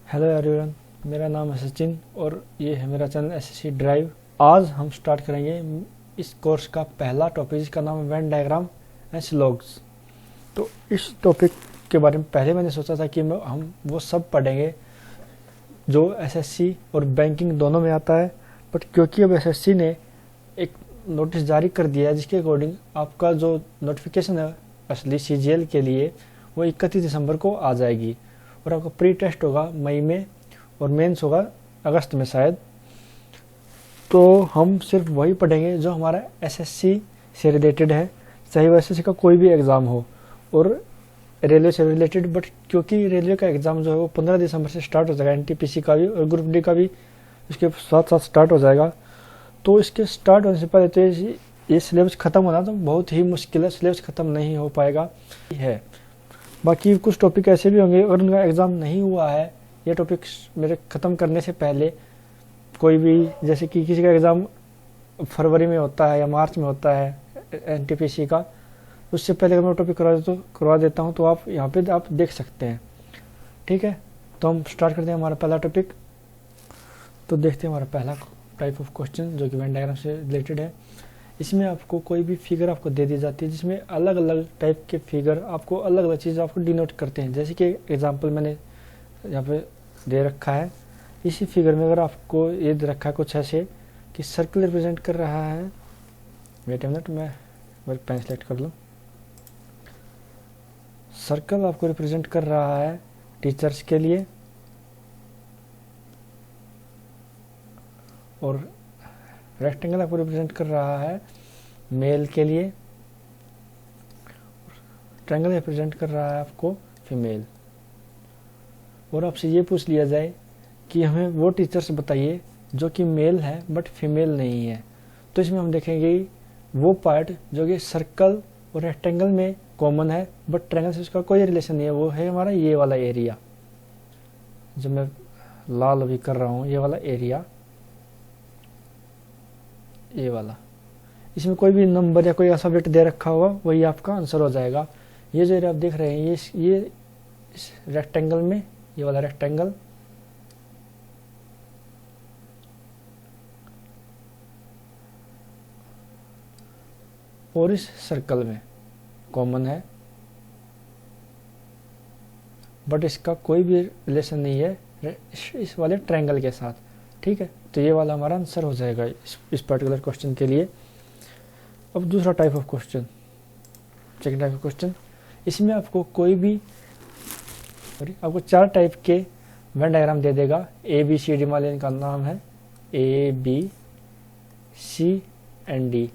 Hello everyone, मेरा नाम है सचिन और ये है मेरा चैनल एसएससी ड्राइव। आज हम स्टार्ट करेंगे इस कोर्स का पहला टॉपिक जिसका नाम है वेन डायग्राम एंड स्लॉग्स। तो इस टॉपिक के बारे में पहले मैंने सोचा था कि हम वो सब पढ़ेंगे जो एसएससी और बैंकिंग दोनों में आता है, बट क्योंकि अब एसएससी ने एक नोटिस जारी कर दिया है जिसके अकॉर्डिंग आपका जो नोटिफिकेशन है असली सीजीएल के लिए वो 31 दिसंबर को आ जाएगी और आपका प्री टेस्ट होगा मई में और मेंस होगा अगस्त में शायद। तो हम सिर्फ वही पढ़ेंगे जो हमारा एसएससी से रिलेटेड है, चाहे वो एसएससी का कोई भी एग्ज़ाम हो और रेलवे से रिलेटेड। बट क्योंकि रेलवे का एग्ज़ाम जो है वो 15 दिसंबर से स्टार्ट हो जाएगा, एनटीपीसी का भी और ग्रुप डी का भी इसके साथ साथ स्टार्ट हो जाएगा। तो इसके स्टार्ट होने से पहले तो ये सिलेबस ख़त्म होना तो बहुत ही मुश्किल है, सिलेबस ख़त्म नहीं हो पाएगा है। बाकी कुछ टॉपिक ऐसे भी होंगे और उनका एग्ज़ाम नहीं हुआ है, ये टॉपिक मेरे ख़त्म करने से पहले कोई भी, जैसे कि किसी का एग्ज़ाम फरवरी में होता है या मार्च में होता है एनटीपीसी का, उससे पहले अगर मैं टॉपिक करवा देता हूँ तो आप यहाँ पे आप देख सकते हैं। ठीक है, तो हम स्टार्ट करते हैं हमारा पहला टॉपिक। तो देखते हैं हमारा पहला टाइप ऑफ क्वेश्चन जो कि वेन डायग्राम से रिलेटेड है। इसमें आपको कोई भी फिगर आपको दे दी जाती है जिसमें अलग अलग टाइप के फिगर आपको अलग अलग चीज़ आपको डिनोट करते हैं। जैसे कि एग्जांपल मैंने यहाँ पे दे रखा है, इसी फिगर में अगर आपको ये दे रखा है कुछ ऐसे कि सर्कल रिप्रेजेंट कर रहा है, वेट अ मिनट मैं पेन सेलेक्ट कर लूँ। सर्कल आपको रिप्रेजेंट कर रहा है टीचर्स के लिए और रेक्टेंगल आपको रिप्रेजेंट कर रहा है मेल के लिए, ट्रायंगल रिप्रेजेंट कर रहा है आपको फीमेल। और आपसे ये पूछ लिया जाए कि हमें वो टीचर्स बताइए जो कि मेल है बट फीमेल नहीं है, तो इसमें हम देखेंगे वो पार्ट जो कि सर्कल और रेक्टेंगल में कॉमन है बट ट्रायंगल से उसका कोई रिलेशन नहीं है। वो है हमारा ये वाला एरिया जो मैं लाल अभी कर रहा हूँ, ये वाला एरिया, ये वाला। इसमें कोई भी नंबर या कोई अल्फाबेट दे रखा होगा वही आपका आंसर हो जाएगा। ये जो एरिया आप देख रहे हैं ये इस रेक्टेंगल में, ये वाला रेक्टेंगल, और इस सर्कल में कॉमन है बट इसका कोई भी रिलेशन नहीं है इस वाले ट्रायंगल के साथ। ठीक है, तो ये वाला हमारा आंसर हो जाएगा इस पर्टिकुलर क्वेश्चन के लिए। अब दूसरा type of question, second type of question, इसमें आपको कोई भी आपको 4 टाइप के वेन डायग्राम दे देगा। ए बी सी डी, मान लीजिए इनका नाम है A B C and D.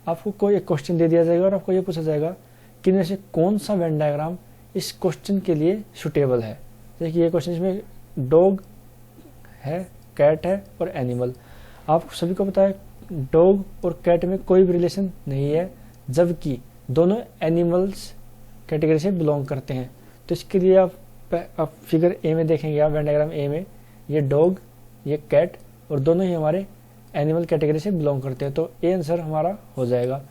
आपको कोई एक क्वेश्चन दे दिया जाएगा और आपको ये पूछा जाएगा कि इनमें से कौन सा वेन डायग्राम इस क्वेश्चन के लिए सुटेबल है। जैसे कि ये क्वेश्चन इसमें डॉग है, कैट है और एनिमल। आप सभी को पता है डॉग और कैट में कोई भी रिलेशन नहीं है, जबकि दोनों एनिमल्स कैटेगरी से बिलोंग करते हैं। तो इसके लिए आप फिगर ए में देखेंगे, आप वेन डायग्राम ए में ये डॉग, ये कैट और दोनों ही हमारे एनिमल कैटेगरी से बिलोंग करते हैं। तो ए आंसर हमारा हो जाएगा।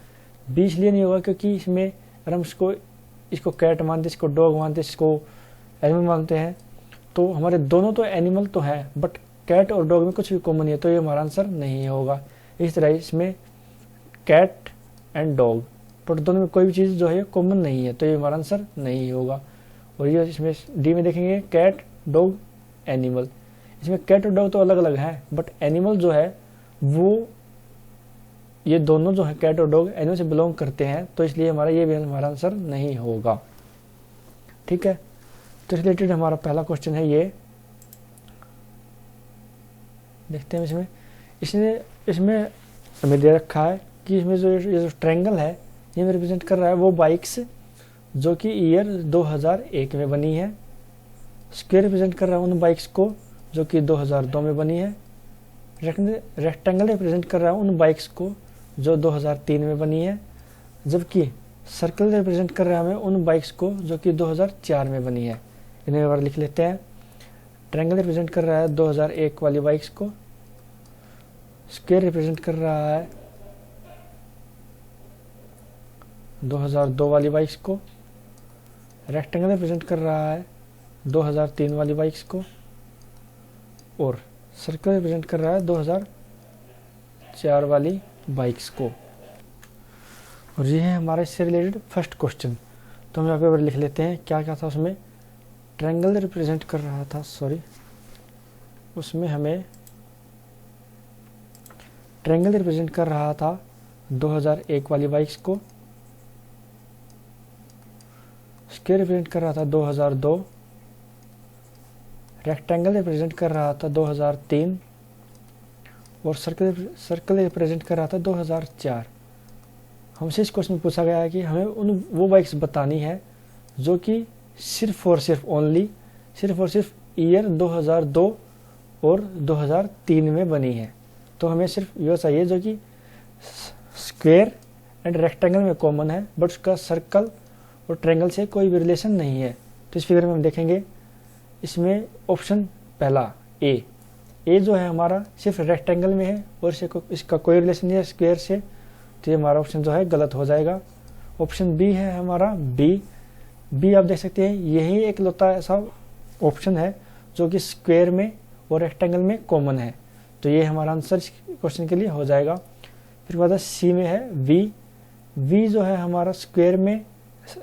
बी इसलिए नहीं होगा क्योंकि इसमें अगर हम इसको कैट मानते, इसको डॉग मानते, इसको एनिमल मानते हैं, तो हमारे दोनों तो एनिमल तो हैं बट कैट और डॉग में कुछ भी कॉमन नहीं है, तो ये हमारा आंसर नहीं होगा। इस तरह इसमें कैट एंड डॉग, बट दोनों में कोई भी चीज़ जो है कॉमन नहीं है, तो ये हमारा आंसर नहीं होगा। और ये इसमें डी में देखेंगे कैट डॉग एनिमल, इसमें कैट और डॉग तो अलग अलग हैं बट एनिमल जो है वो ये दोनों जो है कैट और डॉग एनिमल से बिलोंग करते हैं, तो इसलिए हमारा ये भी हमारा आंसर नहीं होगा। ठीक है, तो रिलेटेड हमारा पहला क्वेश्चन है ये। देखते हैं इसमें हमें दे रखा है कि इसमें ये जो ट्रायंगल है ये रिप्रेजेंट कर रहा है वो बाइक्स जो कि ईयर 2001 में बनी है। स्क्वायर रिप्रेजेंट कर रहा है उन बाइक्स को जो कि 2002 में बनी है। रेक्टेंगल रिप्रेजेंट कर रहा है उन बाइक्स को जो 2003 में बनी है, जबकि सर्कल रिप्रेजेंट कर रहा है हमें उन बाइक्स को जो कि 2004 में बनी है। इन्हें एक बार लिख लेते हैं। ट्रायंगल रिप्रेजेंट कर रहा है 2001 वाली बाइक्स को, स्क्वायर रिप्रेजेंट कर रहा है 2002 वाली बाइक्स को, रेक्टेंगल रिप्रेजेंट कर रहा है 2003 वाली बाइक्स को और सर्कल रिप्रेजेंट कर रहा है 2004 वाली बाइक्स को। और ये है हमारा इससे रिलेटेड फर्स्ट क्वेश्चन। तो हम यहाँ पे लिख लेते हैं क्या क्या था उसमें। ट्रायंगल रिप्रेजेंट कर रहा था, उसमें हमें ट्रायंगल रिप्रेजेंट कर रहा था 2001 वाली बाइक्स को। स्क्वायर रिप्रेजेंट कर रहा था 2002। रेक्टेंगल रिप्रेजेंट कर रहा था 2003 और सर्कल रिप्रेजेंट कर रहा था 2004। हमसे इस क्वेश्चन में पूछा गया है कि हमें वो बाइक्स बतानी है जो कि सिर्फ और सिर्फ ईयर 2002 और 2003 में बनी है। तो हमें सिर्फ ये चाहिए जो कि स्क्वायर एंड रेक्टेंगल में कॉमन है, बट उसका सर्कल और ट्रायंगल से कोई भी रिलेशन नहीं है। तो इस फिगर में हम देखेंगे, इसमें ऑप्शन पहला ए जो है हमारा सिर्फ रेक्टेंगल में है और इसका कोई रिलेशन नहीं है स्क्वायर से, तो ये हमारा ऑप्शन जो है गलत हो जाएगा। ऑप्शन बी है हमारा बी आप देख सकते हैं, यही एक लौता ऐसा ऑप्शन है जो कि स्क्वायर में और रेक्टेंगल में कॉमन है, तो ये हमारा आंसर इस क्वेश्चन के लिए हो जाएगा। फिर बाद सी में है वी जो है हमारा स्क्वायर में,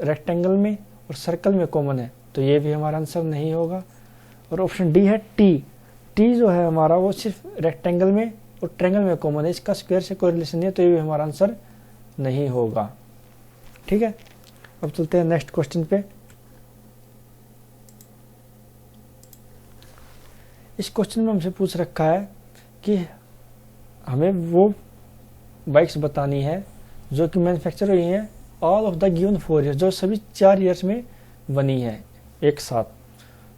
रेक्टेंगल में और सर्कल में कॉमन है, तो ये भी हमारा आंसर नहीं होगा। और ऑप्शन डी है टी जो है हमारा वो सिर्फ रेक्टेंगल में और ट्रायंगल में कॉमन है, इसका स्क्वायर से कोई रिलेशन नहीं है, तो ये भी हमारा आंसर नहीं होगा। ठीक है, अब चलते हैं नेक्स्ट क्वेश्चन पे। इस क्वेश्चन में हमसे पूछ रखा है कि हमें वो बाइक्स बतानी है जो कि मैन्युफैक्चर हुई हैं all of the given 4 years, जो सभी 4 ईयर्स में बनी है एक साथ।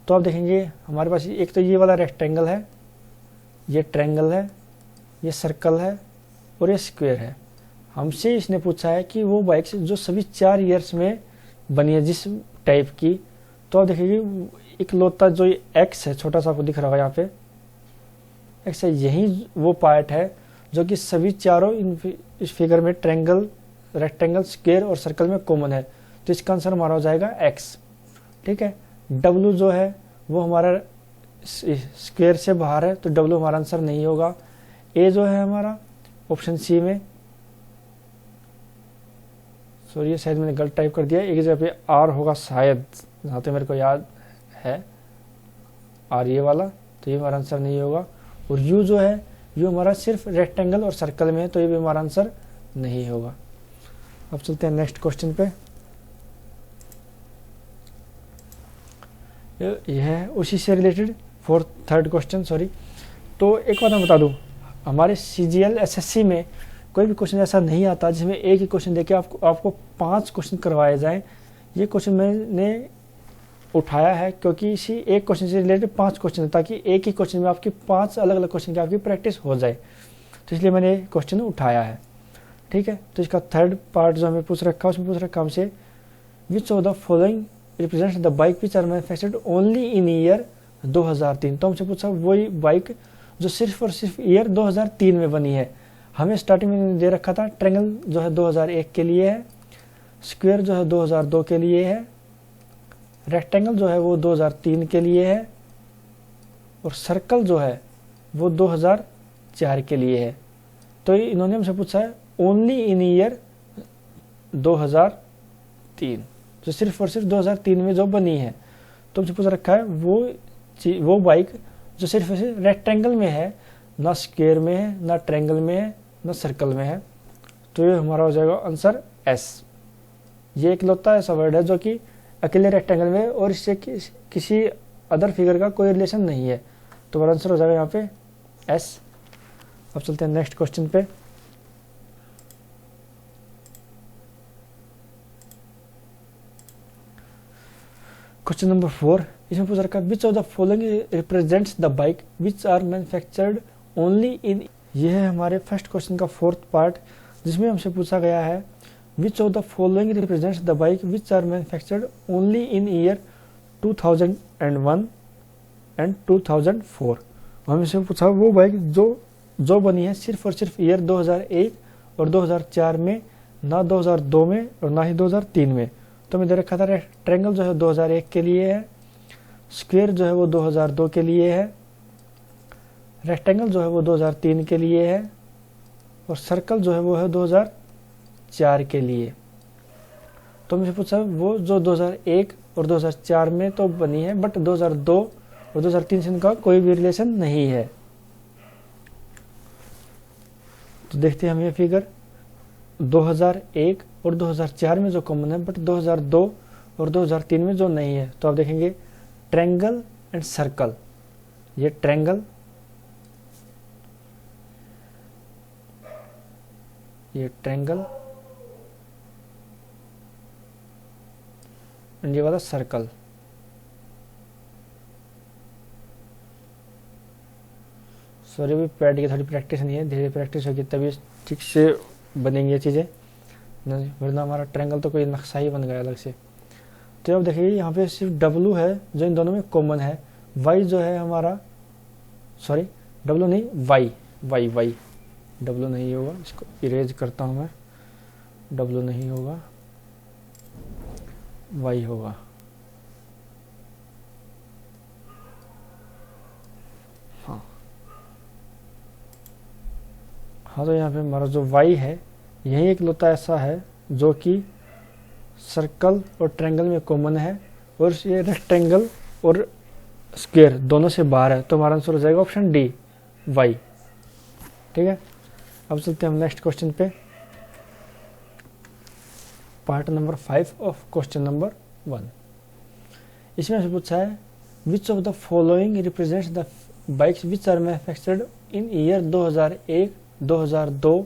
तो आप देखेंगे हमारे पास एक तो ये वाला रेक्टेंगल है, ये ट्रायंगल है, ये सर्कल है और ये स्क्वायर है। हमसे इसने पूछा है कि वो बाइक्स जो सभी 4 ईयर्स में बनी है जिस टाइप की। तो आप देखेंगे एक लौता जो एक्स है, छोटा सा आपको दिख रहा होगा यहाँ पे एक्स है, यही वो पार्ट है जो कि सभी चारों इस फिगर में ट्रायंगल, रेक्टेंगल, स्क्वायर और सर्कल में कॉमन है, तो इसका आंसर हमारा हो जाएगा एक्स। ठीक है, डब्लू जो है वो हमारा स्क्वायर से बाहर है, तो डब्लू हमारा आंसर नहीं होगा। ए जो है हमारा ऑप्शन सी में, सॉरी शायद मैंने गलत टाइप कर दिया, एक जगह पे आर होगा शायद, जहाँ तक मेरे को याद है आर ये वाला, तो ये हमारा आंसर नहीं होगा। और यू जो है यू हमारा सिर्फ रेक्टेंगल और सर्कल में है, तो ये भी हमारा आंसर नहीं होगा। अब चलते हैं नेक्स्ट क्वेश्चन पे। यह है उसी से रिलेटेड थर्ड क्वेश्चन, सॉरी। तो एक बात मैं बता दूं, हमारे CGL SSC में कोई भी क्वेश्चन ऐसा नहीं आता जिसमें एक ही क्वेश्चन देके आपको 5 क्वेश्चन करवाए जाएं। ये क्वेश्चन मैंने उठाया है क्योंकि इसी एक क्वेश्चन से रिलेटेड 5 क्वेश्चन है, ताकि एक ही क्वेश्चन में आपकी 5 अलग अलग क्वेश्चन की आपकी प्रैक्टिस हो जाए, तो इसलिए मैंने क्वेश्चन उठाया है। ठीक है, तो इसका थर्ड पार्ट जो हमें पूछ रखा है, उसमें पूछ रखा हमसे which of the following represents the bike which are manufactured only in year 2003। तो हमसे पूछा वही बाइक जो सिर्फ और सिर्फ ईयर 2003 में बनी है। हमें स्टार्टिंग में दे रखा था ट्रायंगल जो है 2001 के लिए है, स्क्वायर जो है 2002 के लिए है, रेक्टेंगल जो है वो 2003 के लिए है और सर्कल जो है वो 2004 के लिए है। तो इन्होंने हमसे पूछा है ओनली इन ईयर 2003, जो सिर्फ और सिर्फ 2003 में जो बनी है। तो हमसे पूछ रखा है वो बाइक जो सिर्फ रेक्टेंगल में है, ना स्क्वायर में है, ना ट्रायंगल में है, ना सर्कल में है, तो ये हमारा हो जाएगा आंसर एस। ये एक लौता ऐसा वर्ड है जो कि अकेले रेक्टेंगल में और इससे किसी अदर फिगर का कोई रिलेशन नहीं है, तो हमारा आंसर हो जाएगा यहाँ पे एस। अब चलते हैं नेक्स्ट क्वेश्चन पे। क्वेश्चन नंबर 4, इसमें पूछ रखा है which of the following represents the bike which are manufactured only in. यह है हमारे फर्स्ट क्वेश्चन का फोर्थ पार्ट, जिसमें हमसे पूछा गया है which of the following represents the bike which are manufactured only in year 2001 and 2004। हमसे पूछा वो बाइक जो बनी है सिर्फ और सिर्फ ईयर 2001 और 2004 में, ना 2002 में और ना ही 2003 में। तो मैंने रखा था ट्रायंगल जो है 2001 के लिए है, स्क्वायर जो है वो 2002 के लिए है, रेक्टेंगल जो है वो 2003 के लिए है और सर्कल जो है वो है 2004 के लिए। तो मुझे पूछा वो जो 2001 और 2004 में तो बनी है, बट 2002 और 2003 से इनका कोई भी रिलेशन नहीं है। तो देखते हैं हम ये फिगर, 2001 और 2004 में जो कॉमन है, बट 2002 और 2003 में जो नहीं है। तो आप देखेंगे ट्रायंगल एंड सर्कल, ये ट्रायंगल, ये ट्रायंगल एंड ये वाला सर्कल। सॉरी अभी पैड की थोड़ी प्रैक्टिस नहीं है, धीरे धीरे प्रैक्टिस होगी तभी ठीक से बनेंगी ये चीज़ें, वरना हमारा ट्रायंगल तो कोई नक्शा ही बन गया अलग से। तो अब देखिए यहाँ पे सिर्फ डब्लू है जो इन दोनों में कॉमन है, वाई जो है हमारा, सॉरी डब्लू नहीं वाई, वाई वाई, डब्लू नहीं होगा, इसको इरेज करता हूँ मैं, डब्लू नहीं होगा, वाई होगा। हाँ तो यहाँ पे हमारा जो वाई है यही एक लौता ऐसा है जो कि सर्कल और ट्रायंगल में कॉमन है, और ये रेक्टेंगल और स्क्वायर दोनों से बाहर है। तो हमारा आंसर हो जाएगा ऑप्शन डी, वाई। ठीक है, अब चलते हैं हम नेक्स्ट क्वेश्चन पे, part number 5 of question number 1। इसमें से पूछा है which of the following represents the bikes which are manufactured in year 2001, 2002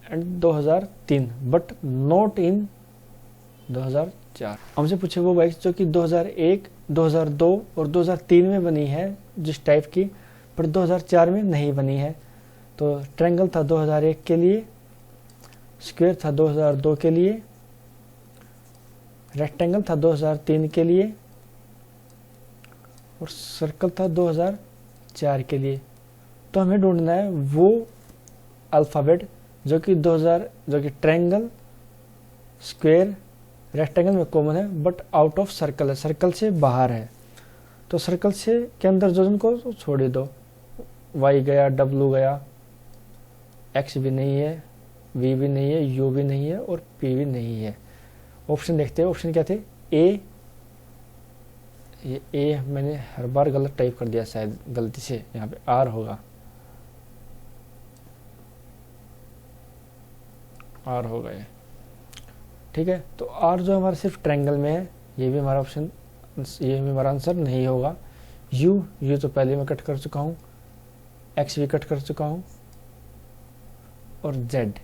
and 2003 but not in 2004। हमसे पूछे वो बाइक्स जो कि 2001, 2002 और 2003 में बनी है जिस टाइप की, पर 2004 में नहीं बनी है। तो ट्रायंगल था 2001 के लिए, स्क्वायर था 2002 के लिए, रेक्टेंगल था 2003 के लिए और सर्कल था 2004 के लिए। तो हमें ढूंढना है वो अल्फ़ाबेट जो कि ट्रायंगल, स्क्वायर, रेक्टेंगल में कॉमन है बट आउट ऑफ सर्कल है, सर्कल से बाहर है। तो सर्कल से के अंदर जो उनको छोड़ दो, वाई गया, डब्लू गया, एक्स भी नहीं है, वी भी नहीं है, यू भी नहीं है और पी भी नहीं है। ऑप्शन देखते हैं, ऑप्शन क्या थे, ए, ये ए मैंने हर बार गलत टाइप कर दिया शायद गलती से, यहाँ पे आर होगा, आर हो गए। ठीक है, तो आर जो हमारा सिर्फ ट्रायंगल में है, ये भी हमारा ऑप्शन, ये भी हमारा आंसर नहीं होगा। यू तो पहले मैं कट कर चुका हूँ, एक्स भी कट कर चुका हूँ, और जेड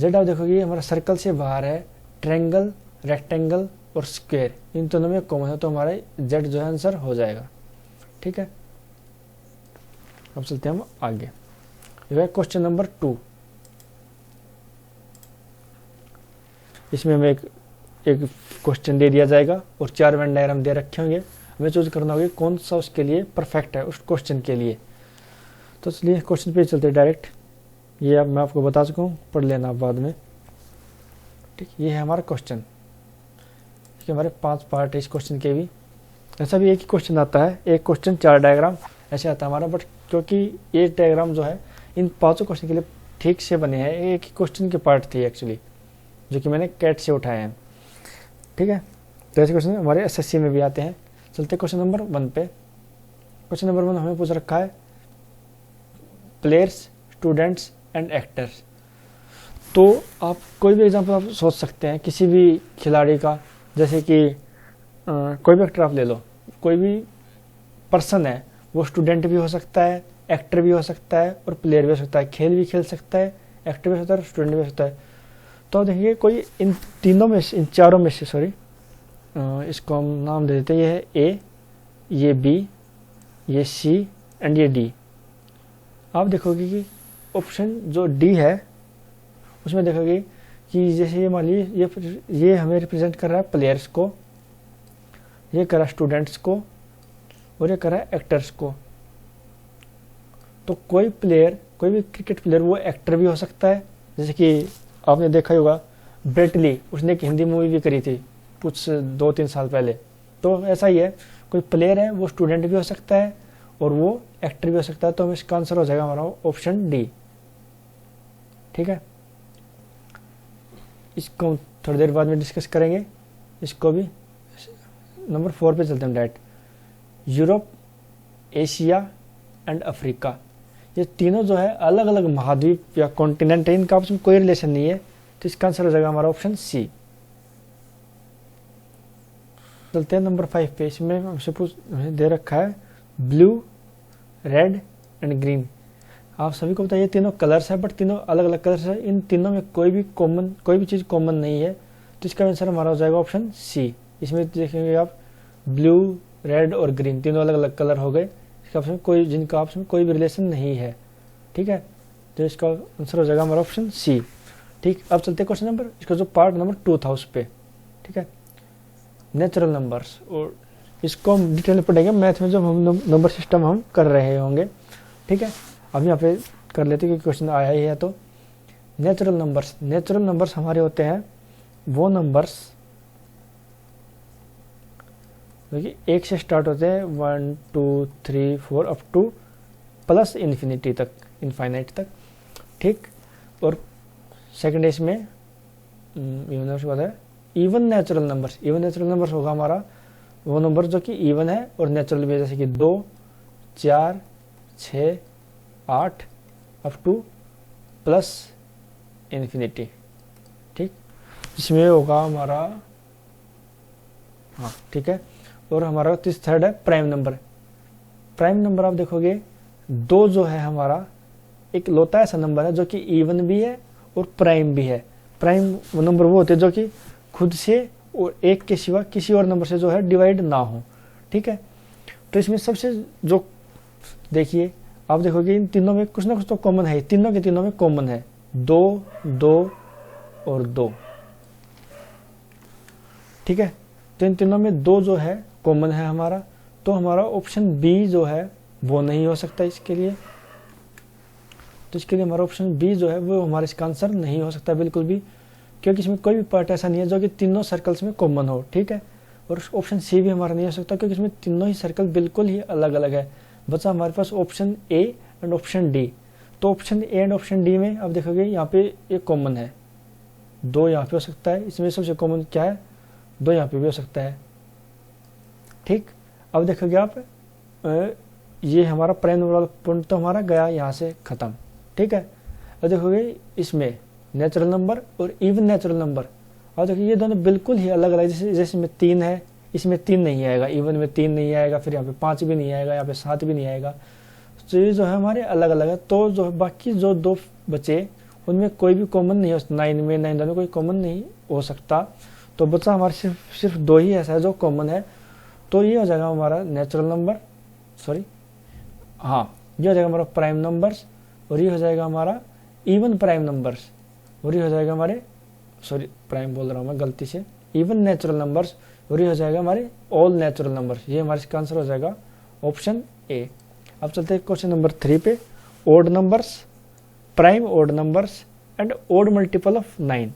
आप देखोगे हमारा सर्कल से बाहर है, ट्रायंगल, रेक्टेंगल और स्क्वायर इन दोनों में कॉमन है, तो हमारा जेड जो है आंसर हो जाएगा। ठीक है, अब चलते हैं हम आगे, ये है क्वेश्चन नंबर 2। इसमें हमें एक क्वेश्चन दे दिया जाएगा और 4 वेन डायग्राम दे रखे होंगे, हमें चूज करना होगा कौन सा उसके लिए परफेक्ट है उस क्वेश्चन के लिए। तो चलिए क्वेश्चन पे चलते डायरेक्ट, ये अब मैं आपको बता चुका हूँ, पढ़ लेना बाद में। ठीक, ये है हमारा क्वेश्चन, इसके हमारे 5 पार्ट है इस क्वेश्चन के भी। ऐसा भी एक ही क्वेश्चन आता है, एक क्वेश्चन 4 डायग्राम ऐसे आता है हमारा, बट क्योंकि ये डायग्राम जो है इन 5 क्वेश्चन के लिए ठीक से बने हैं, एक ही क्वेश्चन के पार्ट थे एक्चुअली, जो कि मैंने कैट से उठाए हैं। ठीक है, तो ऐसे क्वेश्चन हमारे एसएससी में भी आते हैं। चलते क्वेश्चन नंबर 1 पे। क्वेश्चन नंबर 1 हमें पूछ रखा है प्लेयर्स, स्टूडेंट्स एंड एक्टर्स। तो आप कोई भी एग्जांपल आप सोच सकते हैं किसी भी खिलाड़ी का, जैसे कि कोई भी एक्टर आप ले लो, कोई भी पर्सन है, वो स्टूडेंट भी हो सकता है, एक्टर भी हो सकता है और प्लेयर भी हो सकता है, खेल भी खेल सकता है, एक्टर भी हो सकता है, स्टूडेंट भी हो सकता है। तो देखिए कोई इन तीनों में से, इन चारों में से, सॉरी इसको हम नाम दे देते हैं, ये है ए, ये बी, ये सी एंड ये डी। आप देखोगे कि ऑप्शन जो डी है उसमें देखोगे कि जैसे ये मान लीजिए ये हमें रिप्रेजेंट कर रहा है प्लेयर्स को, ये कर रहा है स्टूडेंट्स को और ये कर रहा है एक्टर्स को। तो कोई प्लेयर, कोई भी क्रिकेट प्लेयर वो एक्टर भी हो सकता है, जैसे कि आपने देखा ही होगा ब्रेटली, उसने एक हिंदी मूवी भी करी थी कुछ 2-3 साल पहले। तो ऐसा ही है, कोई प्लेयर है वो स्टूडेंट भी हो सकता है और वो एक्टर भी हो सकता है, तो हम इसका आंसर हो जाएगा हमारा ऑप्शन डी। ठीक है, इसको हम थोड़ी देर बाद में डिस्कस करेंगे। इसको भी नंबर 4 पे चलते हैं direct. Europe, Asia and Africa, ये तीनों जो है अलग अलग महाद्वीप या कॉन्टिनेंट है, इनका आपस में कोई रिलेशन नहीं है, तो इसका आंसर हो जाएगा हमारा ऑप्शन सी। चलते हैं नंबर 5 पे। इसमें हमसे दे रखा है ब्लू, रेड एंड ग्रीन। आप सभी को बताइए तीनों कलर्स है, बट तीनों अलग अलग कलर्स है, इन तीनों में कोई भी चीज़ कॉमन नहीं है, तो इसका आंसर हमारा हो जाएगा ऑप्शन सी। इसमें देखेंगे आप ब्लू, रेड और ग्रीन तीनों अलग अलग कलर हो गए, इसका आपस में जिनका आपस में कोई भी रिलेशन नहीं है। ठीक है, तो इसका आंसर हो जाएगा हमारा ऑप्शन सी। ठीक, अब चलते हैं क्वेश्चन नंबर, इसका जो पार्ट नंबर 2 था उस पे। ठीक है, नेचुरल नंबर्स, और इसको हम डिटेल में पढ़ेंगे मैथ में जब हम नंबर सिस्टम हम कर रहे होंगे। ठीक है, अब यहाँ पे कर लेते हैं क्योंकि क्वेश्चन आया ही है। तो नेचुरल नंबर्स हमारे होते हैं वो नंबर्स जो कि 1 से स्टार्ट होते हैं, 1 2 3 4 अप टू प्लस इन्फिनिटी तक, इनफाइनाइट तक। ठीक, और सेकंड है इसमें इवन नेचुरल नंबर्स होगा हमारा वो नंबर जो कि इवन है और नेचुरल भी है, जैसे कि 2 4 6 8 अप टू प्लस इन्फिनिटी। ठीक, इसमें होगा हमारा, हाँ ठीक है। और हमारा थर्ड है प्राइम नंबर आप देखोगे 2 जो है हमारा एक लौता ऐसा नंबर है जो कि इवन भी है और प्राइम भी है। प्राइम वो नंबर वो होते हैं जो कि खुद से और एक के सिवा किसी और नंबर से जो है डिवाइड ना हो। ठीक है, तो इसमें सबसे जो देखिए आप देखोगे इन तीनों में कुछ ना कुछ तो कॉमन है, तीनों के तीनों में कॉमन है 2 2 और 2। ठीक है, तो इन तीनों में 2 जो है कॉमन है हमारा, तो हमारा ऑप्शन बी जो है वो नहीं हो सकता इसके लिए। तो इसके लिए हमारा ऑप्शन बी जो है वो हमारा इसका आंसर नहीं हो सकता बिल्कुल भी, क्योंकि इसमें कोई भी पार्ट ऐसा नहीं है जो कि तीनों सर्कल्स में कॉमन हो। ठीक है, और ऑप्शन सी भी हमारा नहीं हो सकता क्योंकि इसमें तीनों ही सर्कल बिल्कुल ही अलग अलग है। बचा हमारे पास option A and option D. तो option A and option D में आप देखोगे यहाँ पे एक कॉमन है, 2 यहाँ पे हो सकता है, इसमें सबसे कॉमन क्या है 2 यहाँ पे भी हो सकता है। ठीक, अब देखोगे आप ये हमारा प्राइम नंबर वाला पॉइंट तो हमारा गया यहाँ से खत्म। ठीक है, अब देखोगे इसमें नेचुरल नंबर और इवन नेचुरल नंबर, और देखिए ये दोनों बिल्कुल ही अलग अलग, जैसे में 3 है, इसमें 3 नहीं आएगा, इवन में 3 नहीं आएगा, फिर यहाँ पे 5 भी नहीं आएगा, यहाँ पे 7 भी नहीं आएगा। तो ये जो है हमारे अलग अलग है। तो जो बाकी जो 2 बचे उनमें कोई भी कॉमन नहीं हो, 9 में कोई कॉमन नहीं हो सकता। तो बचा हमारे सिर्फ 2 ही ऐसा है जो कॉमन है। तो ये हो जाएगा हमारा नेचुरल नंबर, सॉरी हाँ ये हो जाएगा हमारा प्राइम नंबर्स, और ये हो जाएगा हमारा इवन प्राइम नंबर्स, और ये हो जाएगा हमारे, सॉरी प्राइम बोल रहा हूँ मैं गलती से, इवन नेचुरल नंबर्स, और ये हो जाएगा हमारे ऑल नेचुरल नंबर्स। ये हमारे इसका आंसर हो जाएगा ऑप्शन ए। अब चलते हैं क्वेश्चन नंबर 3 पे। Odd numbers, prime odd numbers and odd multiple of 9।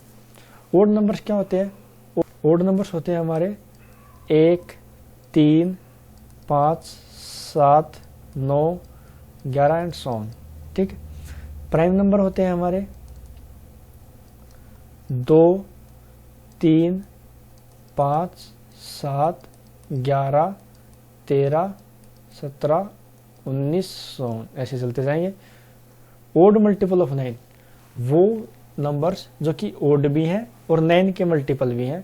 Odd numbers क्या होते हैं? ओड नंबर्स होते हैं हमारे 1 3 5 7 9 11 एंड सो ऑन। ठीक, प्राइम नंबर होते हैं हमारे 2 3 5 7 11 13 17 19 100 ऐसे चलते जाएंगे। ओड मल्टीपल ऑफ 9 वो नंबर्स जो कि ओड भी हैं और 9 के मल्टीपल भी हैं।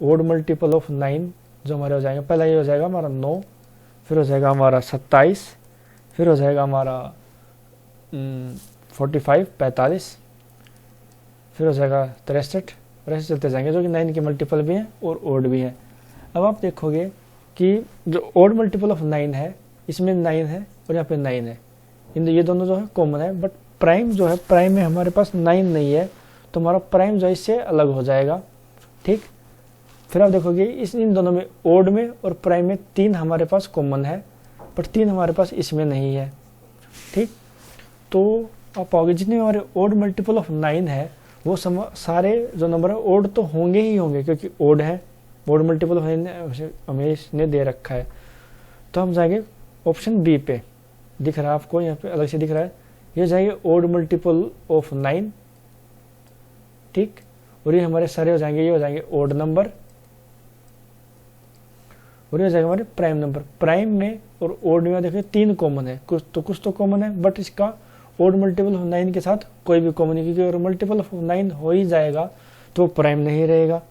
ओड मल्टीपल ऑफ 9 जो हमारे हो जाएंगे, पहला ये हो जाएगा हमारा 9, फिर हो जाएगा हमारा 27, फिर हो जाएगा हमारा 45 45, फिर हो जाएगा 63, और ऐसे चलते जाएंगे जो कि 9 के मल्टीपल भी हैं और ओड भी हैं। अब आप देखोगे कि जो ओड मल्टीपल ऑफ 9 है इसमें 9 है और यहाँ पे 9 है, इन ये दोनों जो है कॉमन है। बट प्राइम जो है, प्राइम में हमारे पास 9 नहीं है, तो हमारा प्राइम जो है इससे अलग हो जाएगा। ठीक, फिर आप देखोगे इन दोनों में, ओड में और प्राइम में 3 हमारे पास कॉमन है, बट 3 हमारे पास इसमें नहीं है। ठीक, तो आप पाओगे जितने हमारे ओड मल्टीपल ऑफ 9 है वो सारे जो नंबर है ओड तो होंगे ही होंगे, क्योंकि ओड है, ओड मल्टीपल ऑफ 9 हमें इसने दे रखा है। तो हम जाएंगे ऑप्शन बी पे। दिख रहा है आपको, यहाँ पे अलग से दिख रहा है, ये हो जाएंगे ओड मल्टीपल ऑफ 9, ठीक। और ये हमारे सारे हो जाएंगे, ये हो जाएंगे ओड नंबर, और ये हो जाएगा हमारे प्राइम नंबर। प्राइम में और ओड में देखिए 3 कॉमन है, कुछ तो कॉमन है, बट इसका ओड मल्टीपल ऑफ 9 के साथ कोई भी कॉमन नहीं, क्योंकि अगर मल्टीपल ऑफ 9 हो ही जाएगा तो प्राइम नहीं रहेगा,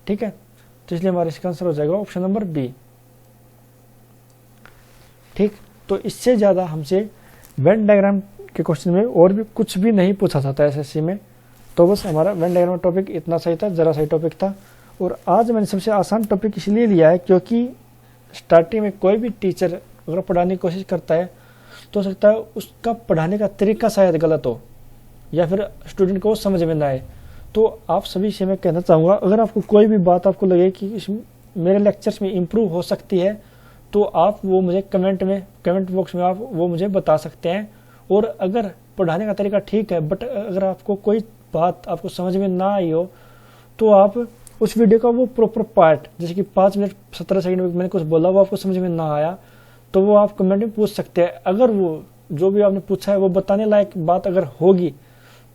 ठीक है। तो इसलिए हमारा इसका आंसर हो जाएगा ऑप्शन नंबर बी, ठीक। तो इससे ज़्यादा हमसे वेन डायग्राम के क्वेश्चन में और भी कुछ भी नहीं पूछा जाता एसएससी में। तो बस हमारा वेन डायग्राम टॉपिक इतना सही था, ज़रा सही टॉपिक था। और आज मैंने सबसे आसान टॉपिक इसलिए लिया है क्योंकि स्टार्टिंग में कोई भी टीचर अगर पढ़ाने की कोशिश करता है तो हो सकता है उसका पढ़ाने का तरीका शायद गलत हो या फिर स्टूडेंट को समझ में ना आए। तो आप सभी से मैं कहना चाहूँगा, अगर आपको कोई भी बात आपको लगे कि मेरे लेक्चर्स में इम्प्रूव हो सकती है तो आप वो मुझे कमेंट बॉक्स में आप वो मुझे बता सकते हैं। और अगर पढ़ाने का तरीका ठीक है बट अगर आपको कोई बात आपको समझ में ना आई हो तो आप उस वीडियो का वो प्रॉपर पार्ट, जैसे कि 5 मिनट 17 सेकंड में मैंने कुछ बोला वो आपको समझ में ना आया तो वो आप कमेंट में पूछ सकते हैं। अगर वो जो भी आपने पूछा है वो बताने लायक बात अगर होगी